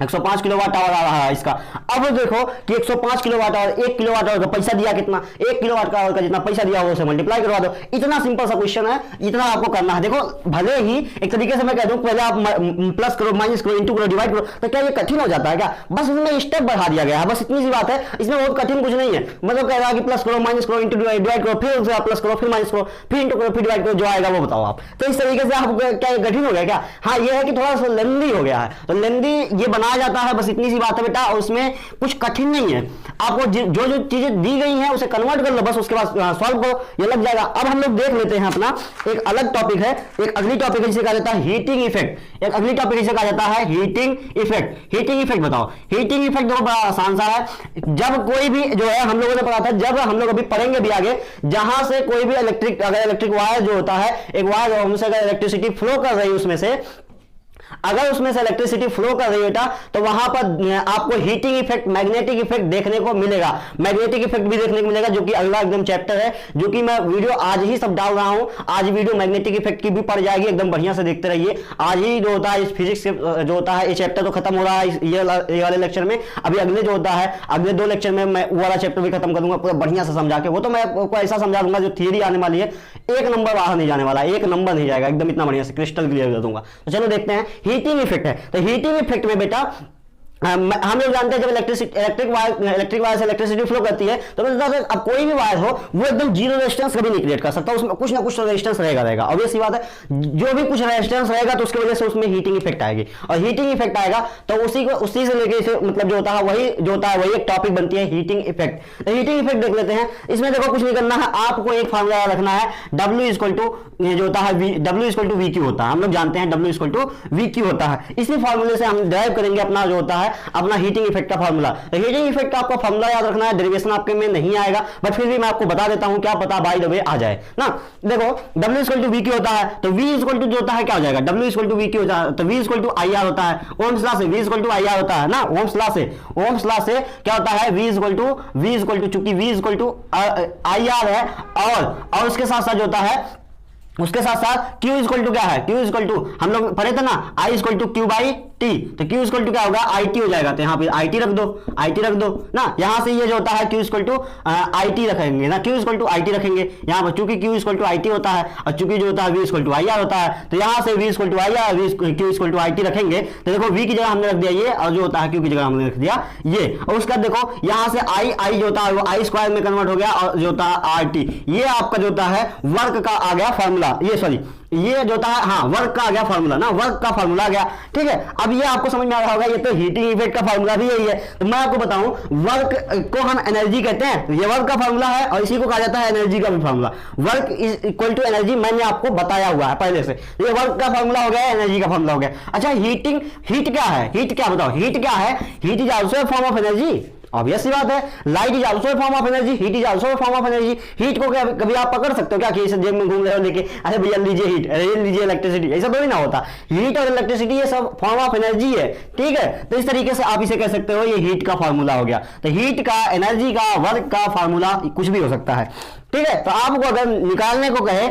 105 किलोवाट आवर आ रहा है इसका। अब देखो कि 105 किलोवाट आवर, 1 किलोवाट आवर का पैसा दिया कितना, 1 किलोवाट का आवर का जितना पैसा दिया होगा उसे मल्टीप्लाई करवा दो। इतना सिंपल सा क्वेश्चन है, इतना आपको करना है। देखो भले ही एक तरीके से मैं कह दूं पहले आप प्लस करो, माइनस करो, इंटू करो, डिवाइड करो, तो क्या ये कठिन हो जाता है क्या? बस इसमें स्टेप बढ़ा दिया गया है, बस इतनी सी बात है, इसमें बहुत कठिन कुछ नहीं है। मतलब कह रहा है कि प्लस करो, माइनस करो, इंटू डिवाइड करो, फिर उसे प्लस करो, फिर माइनस करो, फिर इंटू करो, फिर डिवाइड करो, जो आएगा वो बताओ आप। तो इस तरीके से आप क्या ये कठिन हो गया क्या? हाँ ये है कि थोड़ा सा लेंदी हो गया है, तो लेंदी ये बनाया जाता है, बस इतनी सी बात है बेटा, और उसमें कुछ कठिन नहीं है। आपको जो जो चीजें दी गई हैं उसे कन्वर्ट कर लो, बस उसके बाद सॉल्व करो, ये लग जाएगा। अब हम लोग देख लेते हैं अपना एक अलग टॉपिक है, एक अगली टॉपिक है जिसे कहा जाता है हीटिंग इफेक्ट। एक अगली टॉपिक जिसे कहा जाता है हीटिंग इफेक्ट। हीटिंग इफेक्ट बताओ। हीटिंग इफेक्ट देखो बड़ा आसान सा है। जब कोई भी जो है हम लोगों ने पढ़ा था, जब हम लोग अभी पढ़ेंगे भी आगे, जहां से कोई भी इलेक्ट्रिक वायर जो होता है, एक वायर हमसे अगर इलेक्ट्रिसिटी फ्लो कर रही है, उसमें से अगर उसमें से इलेक्ट्रिसिटी फ्लो कर रही है बेटा, तो वहां पर आपको हीटिंग इफेक्ट, मैग्नेटिक इफेक्ट देखने को मिलेगा। मैग्नेटिक इफेक्ट भी देखने को मिलेगा, जो कि अगला एकदम चैप्टर है, जो कि मैं वीडियो आज ही सब डाल रहा हूं। आज वीडियो मैग्नेटिक इफेक्ट की भी पड़ जाएगी, एकदम बढ़िया से देखते रहिए। आज ही जो होता है इस फिजिक्स जो होता है, ये चैप्टर तो खत्म हो रहा है ये वाले लेक्चर में। अभी अगले जो होता है, अगले 2 लेक्चर में मैं वो वाला चैप्टर भी खत्म कर दूंगा पूरा बढ़िया से समझा के। वो तो मैं आपको ऐसा समझा दूंगा, जो थियरी आने वाली है एक नंबर बाहर नहीं जाने वाला, एक नंबर नहीं जाएगा, एकदम इतना बढ़िया से क्रिस्टल क्लियर कर दूंगा। तो चलो देखते हैं हीटिंग इफेक्ट है। तो हीटिंग इफेक्ट में बेटा हम लोग जानते हैं जब इलेक्ट्रिक वायर से इलेक्ट्रिसिटी फ्लो करती है, तो अब कोई भी वायर हो वो एकदम जीरो रेजिस्टेंस कभी नहीं क्रिएट कर सकता, उसमें कुछ ना कुछ रेजिस्टेंस रहेगा। ऑब्वियस सी बात है, जो भी कुछ रेजिस्टेंस रहेगा तो उसकी वजह से उसमें हीटिंग इफेक्ट आएगी, और हीटिंग इफेक्ट आएगा तो उसी से लेके मतलब जो होता है वही एक टॉपिक बनती है हीटिंग इफेक्ट। तो हीटिंग इफेक्ट देख लेते हैं। इसमें देखो कुछ नहीं करना है, आपको एक फार्मूला रखना है, W जो होता है W VQ होता है। हम लोग जानते हैं W VQ होता है। इसी फार्मूले से हम ड्राइव करेंगे अपना जो होता है अपना हीटिंग इफेक्ट का फार्मूला। तो हीटिंग इफेक्ट का आपको फार्मूला याद रखना है, डेरिवेशन आपके में नहीं आएगा, बट फिर भी मैं आपको बता देता हूं, क्या पता बाय द वे आ जाए ना। देखो W VQ होता है, तो V जो होता है क्या हो जाएगा, W VQ होता है, तो V IR होता है। ओम्स लॉ से V IR होता है ना, ओम्स लॉ से क्या होता है, V चूंकि V IR है, और उसके साथ साथ जो होता है, उसके साथ साथ Q क्या है, Q हम लोग पढ़े थे ना, I Q बाई T, तो Q क्या होगा, IT हो जाएगा। तो यहाँ पे IT रख दो ना, यहाँ से ये जो होता है Q IT रखेंगे ना, Q IT रखेंगे यहाँ पर, चूंकि Q IT होता है, और चूंकि जो होता है V IR होता है, तो यहाँ से V IR Q IT रखेंगे। तो देखो V की जगह हमने रख दिया ये, और जो होता है Q की जगह हमने रख दिया ये, और उसका देखो यहाँ से I जो होता है वो I स्क्वायर में कन्वर्ट हो गया, और जो होता है RT, ये आपका जो होता है वर्क का आ गया फॉर्मूला, ये जो होता है, हाँ वर्क का आ गया फॉर्मूला ना, वर्क का फॉर्मूला आ गया। ठीक है, अब ये आपको समझ में आ रहा होगा, ये तो हीटिंग इफेक्ट का फॉर्मूला भी यही है। तो मैं आपको बताऊं, वर्क को हम एनर्जी कहते हैं, ये वर्क का फॉर्मूला है, और इसी को कहा जाता है एनर्जी का भी formula. Work is equal to energy, मैंने आपको बताया हुआ है पहले से। ये वर्क का फॉर्मूला हो गया, एनर्जी का फॉर्मूला हो गया। अच्छा हीट क्या है, हीट क्या बताओ, हीट क्या है, heat is also a form of energy. Obvious सी बात है, light is also a form of energy, heat is also a form of energy. Heat को कभी आप पकड़ सकते हो क्या कि इसे जेब में घूम रहे हो लेके, अरे भैया लीजिए हीट, अरे लीजिए इलेक्ट्रिसिटी, ऐसा थोड़ी ना होता। हीट और इलेक्ट्रिसिटी ये सब फॉर्म ऑफ एनर्जी है, ठीक है। तो इस तरीके से आप इसे कह सकते हो ये हीट का फॉर्मूला हो गया। तो हीट का, एनर्जी का, वर्क का फॉर्मूला कुछ भी हो सकता है, ठीक है। तो आपको अगर निकालने को कहे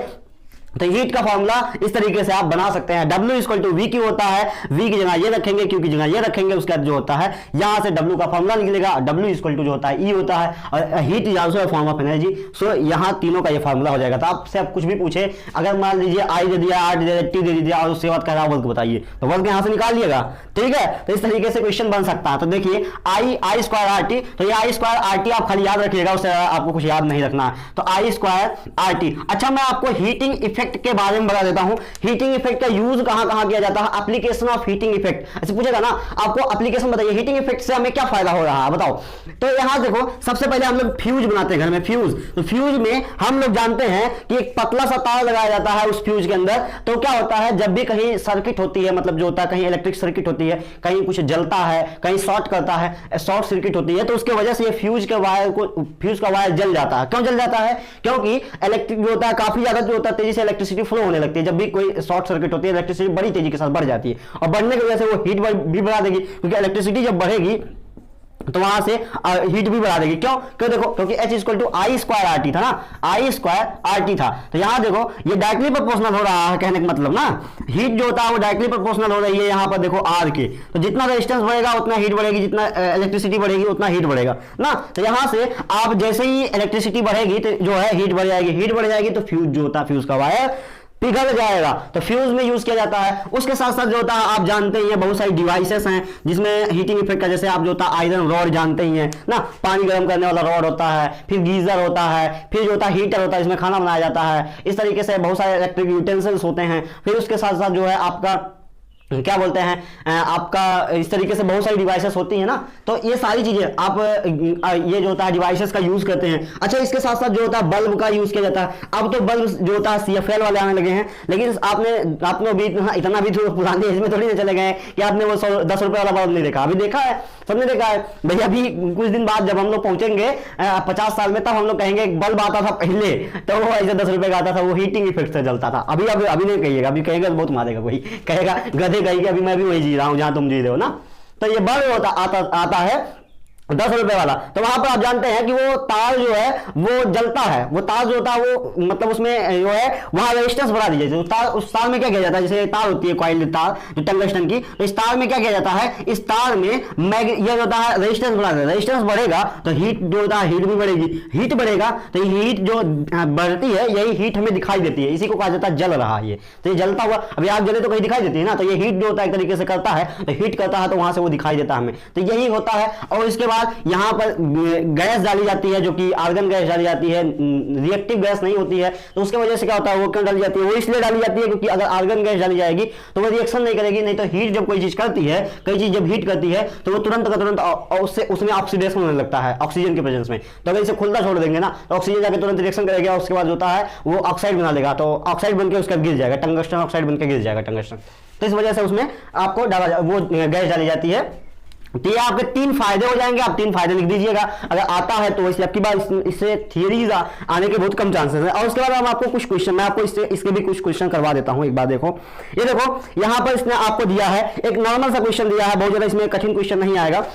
तो हीट का फॉर्मूला इस तरीके से आप बना सकते हैं, W equal to V Q होता है, V की जगह ये रखेंगे, Q की जगह ये रखेंगे, उसके बाद जो होता है यहां से W का फॉर्मूला निकलेगा, W इक्वल टू जो होता है E होता है, और heat is also a form of energy. So यहां तीनों का ये फॉर्मूला हो जाएगा। तो आपसे आप कुछ भी पूछे, अगर मान लीजिए I दे दिया, R दे दिया, T दे दिया और उसके बाद कह रहा वर्क बताइए, तो वर्क यहां से निकाल लिएगा, ठीक है। तो इस तरीके से क्वेश्चन बन सकता है। तो देखिए I स्क्वायर आर टी, तो ये I स्क्वायर आर टी आप खाली याद रखिएगा, उससे आपको कुछ याद नहीं रखना है। तो I स्क्वायर आर टी। अच्छा, मैं आपको हीटिंग इफेक्ट के बारे में देता हूं। हीटिंग इफेक्ट का यूज कहां कहां किया जाता है, एप्लीकेशन ऑफ हीटिंग इफेक्ट। ऐसे पूछेगा ना आपको, एप्लीकेशन बताइए हीटिंग इफेक्ट से हमें क्या फायदा हो रहा है बताओ। तो यहां देखो, सबसे पहले हम लोग फ्यूज बनाते हैं घर में, फ्यूज। तो फ्यूज में हम लोग जानते हैं कि एक पतला सा तार लगाया जाता है उस फ्यूज के अंदर। तो क्या होता है, जब भी कहीं सर्किट होती है, मतलब जो होता है कहीं इलेक्ट्रिक सर्किट होती है, कहीं कुछ जलता है, कहीं शॉर्ट करता है, शॉर्ट सर्किट होती है, तो उसके वजह से ये फ्यूज का वायर जल जाता है। क्यों जल जाता है, क्योंकि इलेक्ट्रिक जो होता है काफी ज्यादा जो होता है तेजी से इलेक्ट्रिसिटी फ्लो होने लगती है। जब भी कोई शॉर्ट सर्किट होती है, इलेक्ट्रिसिटी बड़ी तेजी के साथ बढ़ जाती है, और बढ़ने की वजह से वो हीट भी बढ़ा देगी, क्योंकि इलेक्ट्रिसिटी जब बढ़ेगी तो वहां से हीट भी बढ़ा देगी। क्यों देखो, क्योंकि H equal to I square R T था ना, आई स्क्वायर आर टी था। तो यहां देखो ये डायरेक्टली प्रोपोर्शनल हो रहा है, कहने का मतलब ना, हीट जो होता है वो डायरेक्टली प्रोपोर्शनल हो रही है यहां पर देखो आर के। तो जितना रेजिस्टेंस बढ़ेगा उतना हीट बढ़ेगी, जितना इलेक्ट्रिसिटी बढ़ेगी उतना हीट बढ़ेगा ना। तो यहां से आप जैसे ही इलेक्ट्रिसिटी बढ़ेगी तो जो है हीट बढ़ जाएगी, हीट बढ़ जाएगी तो फ्यूज जो होता है, फ्यूज का वायर पिघल जाएगा। तो फ्यूज में यूज किया जाता है। उसके साथ साथ जो होता है आप जानते ही हैं, बहुत सारी डिवाइसेस हैं जिसमें हीटिंग इफेक्ट का, जैसे आप जो होता है आयरन रॉड जानते ही हैं ना, पानी गर्म करने वाला रॉड होता है, फिर गीजर होता है, फिर जो होता है हीटर होता है जिसमें खाना बनाया जाता है। इस तरीके से बहुत सारे इलेक्ट्रिक यूटेंसिल्स होते हैं। फिर उसके साथ साथ जो है आपका क्या बोलते हैं, आपका इस तरीके से बहुत सारी डिवाइसेस होती है ना। तो ये सारी चीजें आप ये जो होता है डिवाइसेस का यूज करते हैं। अच्छा, इसके साथ साथ जो होता है बल्ब का यूज किया जाता है। अब तो बल्ब जो होता है CFL वाले आने लगे हैं, लेकिन आपने भी इतना भी तो पुराने एज में थोड़ी ना चले गए कि आपने वो 10 रुपए वाला बल्ब नहीं देखा। अभी देखा है, सबने देखा है भैया। अभी कुछ दिन बाद जब हम लोग पहुंचेंगे 50 साल में, तब हम लोग कहेंगे बल्ब आता था पहले, तो वो ऐसे 10 रुपए का आता था, वो हीटिंग इफेक्ट से जलता था। अभी नहीं कहिएगा, अभी कहेगा बहुत मारेगा कोई, कहेगा कही अभी मैं भी वही जी रहा हूं जहां तुम जी रहे हो ना। तो ये बल्ब आता है 10 रुपए वाला। तो वहां पर आप जानते हैं कि वो तार जो है वो जलता है। वो तार जो होता है वो मतलब उसमें जो है वहां रेजिस्टेंस बढ़ा दीजिए। जो तार, उस तार में क्या किया जाता है, जैसे तार होती है कॉइल तार जो टंगस्टन की, तो इस तार में क्या किया जाता है, इस तार में ये होता है रेजिस्टेंस बढ़ा देता है। रेजिस्टेंस बढ़ेगा तो हीट जो होता है हीट भी बढ़ेगी, हीट बढ़ेगा तो हीट जो बढ़ती है यही हीट हमें दिखाई देती है। इसी को कहा जाता है जल रहा है ये। तो ये जलता हुआ, अभी आग जले तो कहीं दिखाई देती है ना, तो ये हीट जो होता है एक तरीके से करता है, तो हीट करता है तो वहां से वो दिखाई देता है हमें। तो यही होता है। और इसके यहां पर गैस डाली जाती है जो कि आर्गन गैस डाली जाती है, रिएक्टिव गैस नहीं होती है। तो उसके वजह से क्या होता है, वो क्यों डाली जाती है, वो इसलिए डाली जाती है क्योंकि अगर आर्गन गैस डाली जाएगी तो वो रिएक्शन नहीं करेगी। नहीं तो हीट जब कोई चीज करती है, कोई चीज जब हीट करती है तो वो तुरंत का तुरंत उसमें ऑक्सीडेशन होने लगता है ऑक्सीजन के प्रेजेंस में। तो अगर इसे खुला छोड़ देंगे ना तो ऑक्सीजन जाकर तुरंत रिएक्शन करेगा, उसके बाद होता है वो ऑक्साइड बना लेगा। तो ऑक्साइड बनकर उसका गिर जाएगा, टंगस्टन ऑक्साइड बनकर गिर जाएगा टंगस्टन। तो इस वजह से उसमें आपको वो गैस डाली जाती है। तो ये आपके 3 फायदे हो जाएंगे। आप 3 फायदे लिख दीजिएगा अगर आता है तो। वैसे आपकी बात इससे थियरीज आने के बहुत कम चांसेस है। और उसके बाद हम आपको कुछ क्वेश्चन, मैं आपको इसके भी कुछ क्वेश्चन करवा देता हूं। एक बार देखो, ये देखो यहाँ पर इसने आपको दिया है एक नॉर्मल सा क्वेश्चन दिया है, बहुत ज्यादा इसमें कठिन क्वेश्चन नहीं आएगा।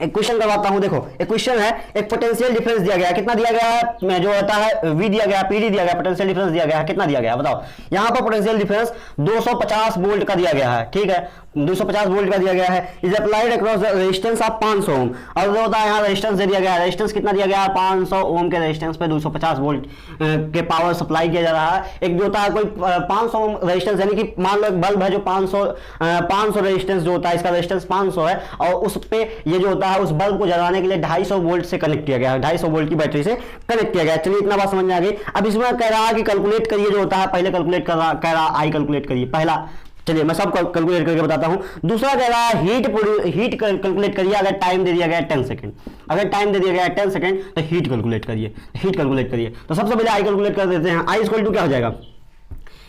एक क्वेश्चन करवाता हूं। देखो एक क्वेश्चन है, एक पोटेंशियल डिफरेंस दिया गया है। कितना दिया गया है, जो होता है V दिया गया, PD दिया गया, पोटेंशियल डिफरेंस दिया गया है। कितना दिया गया है बताओ। यहां पर पोटेंशियल डिफरेंस 250 वोल्ट का दिया गया है, ठीक है, 250 वोल्ट का दिया गया है। Is applied across the resistance of 500 ओम। और जो होता है यहाँ रेजिस्टेंस दे दिया गया है, रेजिस्टेंस कितना दिया गया है, 500 ओम के रेजिस्टेंस पे 250 वोल्ट के पावर सप्लाई किया जा रहा है। एक जो होता है कोई 500 ओम रेजिस्टेंस, यानी कि मान लो एक बल्ब है जो 500 रेजिस्टेंस जो होता है, इसका रेजिस्टेंस 500 है, और उस पे ये जो होता है उस बल्ब को जलाने के लिए 250 वोल्ट से कनेक्ट किया गया है, 250 वोल्ट की बैटरी से कनेक्ट किया गया है। चलिए इतना बात समझ में आ गई। अब इसमें कह रहा है कि कैलकुलेट करिए, जो होता है पहले कैलकुलेट कर रहा, कह रहा आई कैलकुलेट करिए पहला। चलिए मैं सब कैलकुलेट करके बताता हूं। दूसरा कह रहा है हीट कैलकुलेट करिए अगर टाइम दे दिया गया है 10 सेकंड। अगर टाइम दे दिया गया है 10 सेकंड तो हीट कैलकुलेट करिए, हीट कैलकुलेट करिए। तो सबसे पहले आई कैलकुलेट कर देते हैं। आई इक्वल टू क्या हो जाएगा,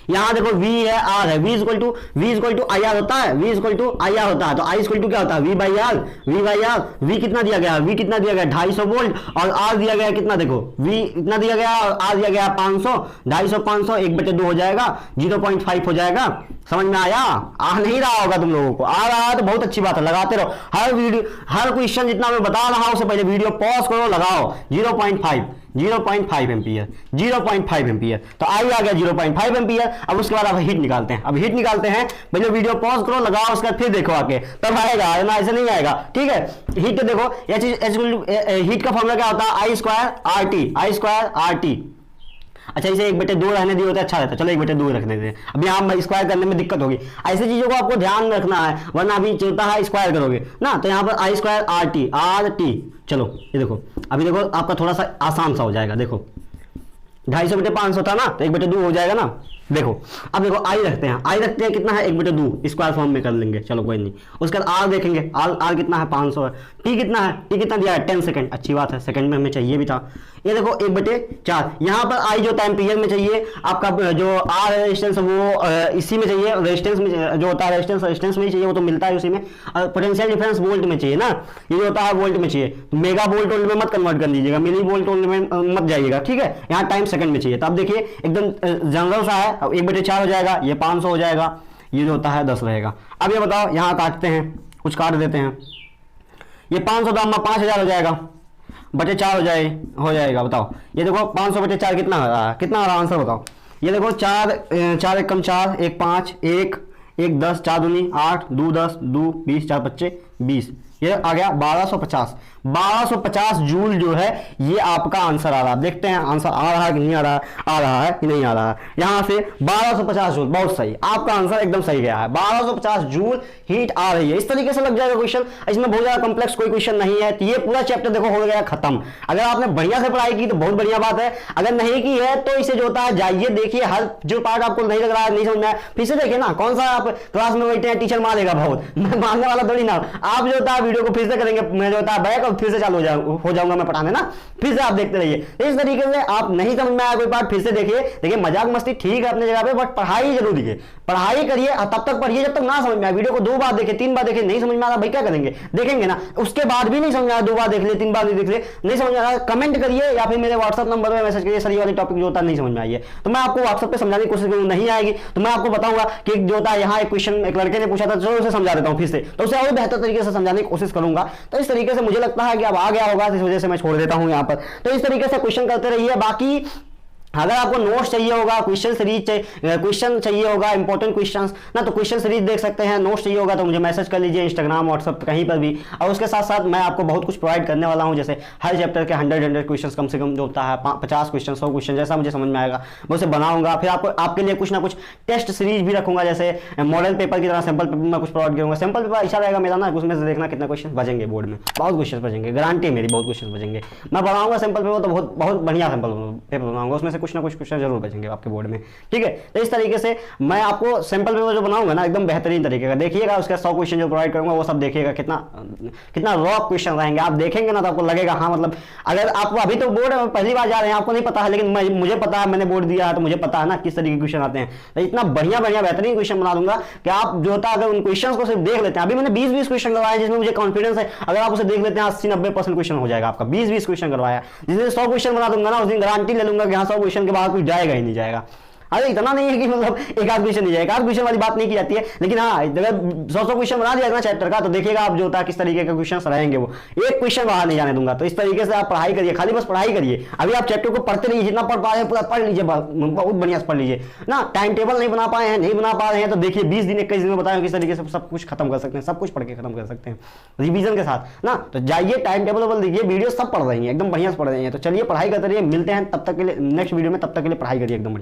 यहाँ देखो v है, r है, v equal to I R होता है, v equal to I R होता है, तो i इक्वल टू क्या होता है, v बाई आर, v कितना दिया गया, v कितना दिया गया 250 वोल्ट, और r दिया गया कितना, देखो v इतना दिया गया और r दिया गया 500, 250 500 1/2 हो जाएगा, 0.5 हो जाएगा। समझ में आया? आ नहीं रहा होगा तुम लोगों को, आ रहा है तो बहुत अच्छी बात है, लगाते रहो। हर वीडियो, हर क्वेश्चन जितना मैं बता रहा हूं उससे पहले वीडियो पॉज करो, लगाओ। 0.5 एम्पियर, 0.5 एम्पियर, तो आई आ गया 0.5 एम्पियर। अब उसके बाद अब हीट निकालते हैं, अब हीट निकालते हैं, पहले वीडियो पॉज करो, लगाओ, उसके बाद फिर देखो आके, तब आएगा ना, ऐसे नहीं आएगा, ठीक है। हीट देखो, हीट का फॉर्मूला क्या होता है, आई स्क्वायर आर टी। अच्छा, इसे 1/2 रहने दिए होते अच्छा रहता, चलो 1/2 रखने देते। अब यहाँ स्क्वायर करने में दिक्कत होगी, ऐसी चीजों को आपको ध्यान में रखना है, वरना अभी चलता है स्क्वायर करोगे ना, तो यहाँ पर आई स्क्वायर आर टी। चलो ये देखो, अभी देखो आपका थोड़ा सा आसान सा हो जाएगा, देखो 250/500 था ना, तो 1/2 हो जाएगा ना। देखो अब देखो आई रखते हैं कितना है, 1/2 स्क्वायर फॉर्म में कर लेंगे, चलो कोई नहीं। उसके बाद आर देखेंगे, आर कितना है 500 है। टी कितना है, टी कितना दिया है 10 सेकंड, अच्छी बात है, सेकंड में हमें चाहिए भी था। ये देखो 1/4, यहाँ पर आई जो टाइम पीरियड में चाहिए आपका, जो आर रेजिस्टेंस वो इसी में चाहिए, रेजिस्टेंस में जो होता है रेजिस्टेंस में ही चाहिए, वो तो मिलता है उसी में। और पोटेंशियल डिफरेंस वोल्ट में चाहिए ना, ये जो होता है वोल्ट में चाहिए, तो मेगा वोल्ट में मत कन्वर्ट कर लीजिएगा, मिली वोल्ट में मत जाइएगा, ठीक है। यहाँ टाइम सेकंड में चाहिए, तो अब देखिए एकदम जनरल सा है, 1/4 हो जाएगा, ये 500 हो जाएगा, ये जो होता है 10 रहेगा। अब ये बताओ, यहाँ काटते हैं, कुछ काट देते हैं, ये 500 दाम में 5000 हो जाएगा, /4 हो जाएगा। बताओ ये देखो 500/4 कितना आ रहा है, कितना आ रहा है आंसर बताओ। ये देखो 4 1 कम 4 1 5 1 1 10 4 दूनी 8 2 10 2 20 4 25 20, ये आ गया 1250 जूल जो है ये आपका आंसर आ रहा है। देखते हैं आंसर आ रहा है कि नहीं आ रहा है, आ रहा है कि नहीं आ रहा है। यहां से 1250 जूल, बहुत सही, आपका आंसर एकदम सही गया है, 1250 जूल हीट आ रही है। इस तरीके से लग जाएगा क्वेश्चन, इसमें बहुत ज्यादा कॉम्प्लेक्स कोई क्वेश्चन नहीं है। तो ये पूरा चैप्टर देखो हो गया खत्म। अगर आपने बढ़िया से पढ़ाई की तो बहुत बढ़िया बात है, अगर नहीं की है तो इसे जो होता है जाइए देखिए, हर जो पार्ट आपको नहीं लग रहा है, नहीं समझ में आया, फिर से देखिए ना। कौन सा आप क्लास में बैठे हैं टीचर मारेगा बहुत, मैं मारने वाला थोड़ी ना। आप जो होता है वीडियो को फिर से करेंगे, मैं जो होता है बैक और फिर से चालू हो जाऊंगा मैं पढ़ाने ना, फिर से आप देखते रहिए। इस तरीके से आप नहीं समझ में आया कोई पार्ट फिर से देखिए मजाक मस्ती ठीक है अपने जगह पे, बट पढ़ाई जरूरी है, पढ़ाई करिए और तब तक पढ़िए जब तक ना समझ में आए। वीडियो को 2 बार देखे 3 बार देखे, नहीं समझ में आ रहा भाई क्या करेंगे, देखेंगे ना, उसके बाद भी नहीं समझ में आ रहा 2 बार देख ले 3 बार देख ले, नहीं समझ में आ रहा कमेंट करिए या फिर मेरे व्हाट्सएप नंबर पर मैसेज करिए, सर ये वाले टॉपिक जो होता है नहीं समझ में आई है, तो मैं आपको व्हाट्सएप पे समझाने की कोशिश करूँ, नहीं आएगी तो मैं आपको बताऊंगा कि जो होता है यहाँ एक क्वेश्चन एक लड़के ने पूछा था, चलो उसे समझा देता हूँ फिर से, तो उसे और बेहतर तरीके से समझाने की कोशिश करूंगा। तो इस तरीके से मुझे लगता है कि अब आ गया होगा, इस वजह से मैं छोड़ देता हूं यहाँ पर। तो इस तरीके से क्वेश्चन करते रहिए। बाकी अगर आपको नोट्स चाहिए होगा, क्वेश्चन चाहिए होगा, इंपॉर्टेंट क्वेश्चंस ना, तो क्वेश्चन सीरीज देख सकते हैं। नोट्स चाहिए होगा तो मुझे मैसेज कर लीजिए इंस्टाग्राम व्हाट्सएप कहीं पर भी। और उसके साथ साथ मैं आपको बहुत कुछ प्रोवाइड करने वाला हूं, जैसे हर चैप्टर के 100 क्वेश्चन कम से कम जो होता है 50 क्वेश्चन 100 क्वेश्चन जैसा मुझे समझ में आएगा मैं उसे बनाऊंगा। फिर आपके लिए कुछ ना कुछ टेस्ट सीरीज भी रखूंगा, जैसे मॉडल पेपर की तरह सैंपल पेपर में कुछ प्रोवाइड करूंगा। सैंपल पेपर अच्छा रहेगा मेरा ना, उसमें से देखना कितने क्वेश्चन बचेंगे बोर्ड में, बहुत क्वेश्चन बचेंगे, गारंटी मेरी बहुत क्वेश्चन बचेंगे। मैं बनाऊंगा सैंपल पेपर तो बहुत बढ़िया सैंपल पेपर बनाऊंगा, उसमें से कुछ ना कुछ क्वेश्चन जरूर बचेंगे आपके बोर्ड में, ठीक है। तो इस तरीके से मैं आपको सैंपल पेपर जो बनाऊंगा ना एकदम बेहतरीन तरीके का देखिएगा, उसका 100 क्वेश्चन जो प्रोवाइड करूंगा वो सब देखिएगा, कितना रॉ क्वेश्चन रहेंगे। आप देखेंगे ना तो आपको लगेगा हाँ, मतलब अगर आपको अभी तो बोर्ड में पहली बार जा रहे हैं, आपको नहीं पता है, लेकिन मुझे पता है, मैंने बोर्ड दिया है तो मुझे पता है ना किस तरीके के क्वेश्चन आते हैं। तो इतना बढ़िया बेहतरीन क्वेश्चन बना दूंगा कि आप जो होता है अगर उन क्वेश्चन को सिर्फ देख लेते हैं, अभी मैंने 20-20 क्वेश्चन करवाया जिसमें मुझे कॉन्फिडेंस है, अगर आप उसे देख लेते हैं 80-90% क्वेश्चन हो जाएगा आपका। 20-20 क्वेश्चन करवाया, जिस दिन 100 क्वेश्चन बना दूंगा ना उस दिन गारंटी ले लूंगा कि हाँ 100 क्वेश्चन के बाद कुछ जाएगा ही नहीं जाएगा। अरे इतना नहीं है कि मतलब एक आध क्वेश्चन नहीं जाएगा, एक आध क्वेश्चन वाली बात नहीं की जाती है, लेकिन हाँ अगर 100 क्वेश्चन बना दिया ना चैप्टर का तो देखिएगा आप जो होता है किस तरीके के क्वेश्चन रहेंगे, वो एक क्वेश्चन बाहर नहीं जाने दूंगा। तो इस तरीके से आप पढ़ाई करिए, खाली बस पढ़ाई करिए। अभी आप चैप्टर को पढ़ते रहिए, जितना पढ़ पा रहे हैं पूरा पढ़ लीजिए, बहुत बढ़िया से पढ़ लीजिए ना। टाइम टेबल नहीं बना पाए हैं, नहीं बना पा रहे हैं तो देखिए 20 दिन 21 दिन में बताएं किस तरीके से सब कुछ खत्म कर सकते हैं, सब कुछ पढ़ के खत्म कर सकते हैं रिवीजन के साथ ना। तो जाइए टाइम टेबल देखिए, वीडियो सब पढ़ रही है एकदम बढ़िया से पढ़ रही है। तो चलिए पढ़ाई करते रहिए, मिलते हैं तब तक के लिए नेक्स्ट वीडियो में, तब तक के लिए पढ़ाई करिए एकदम।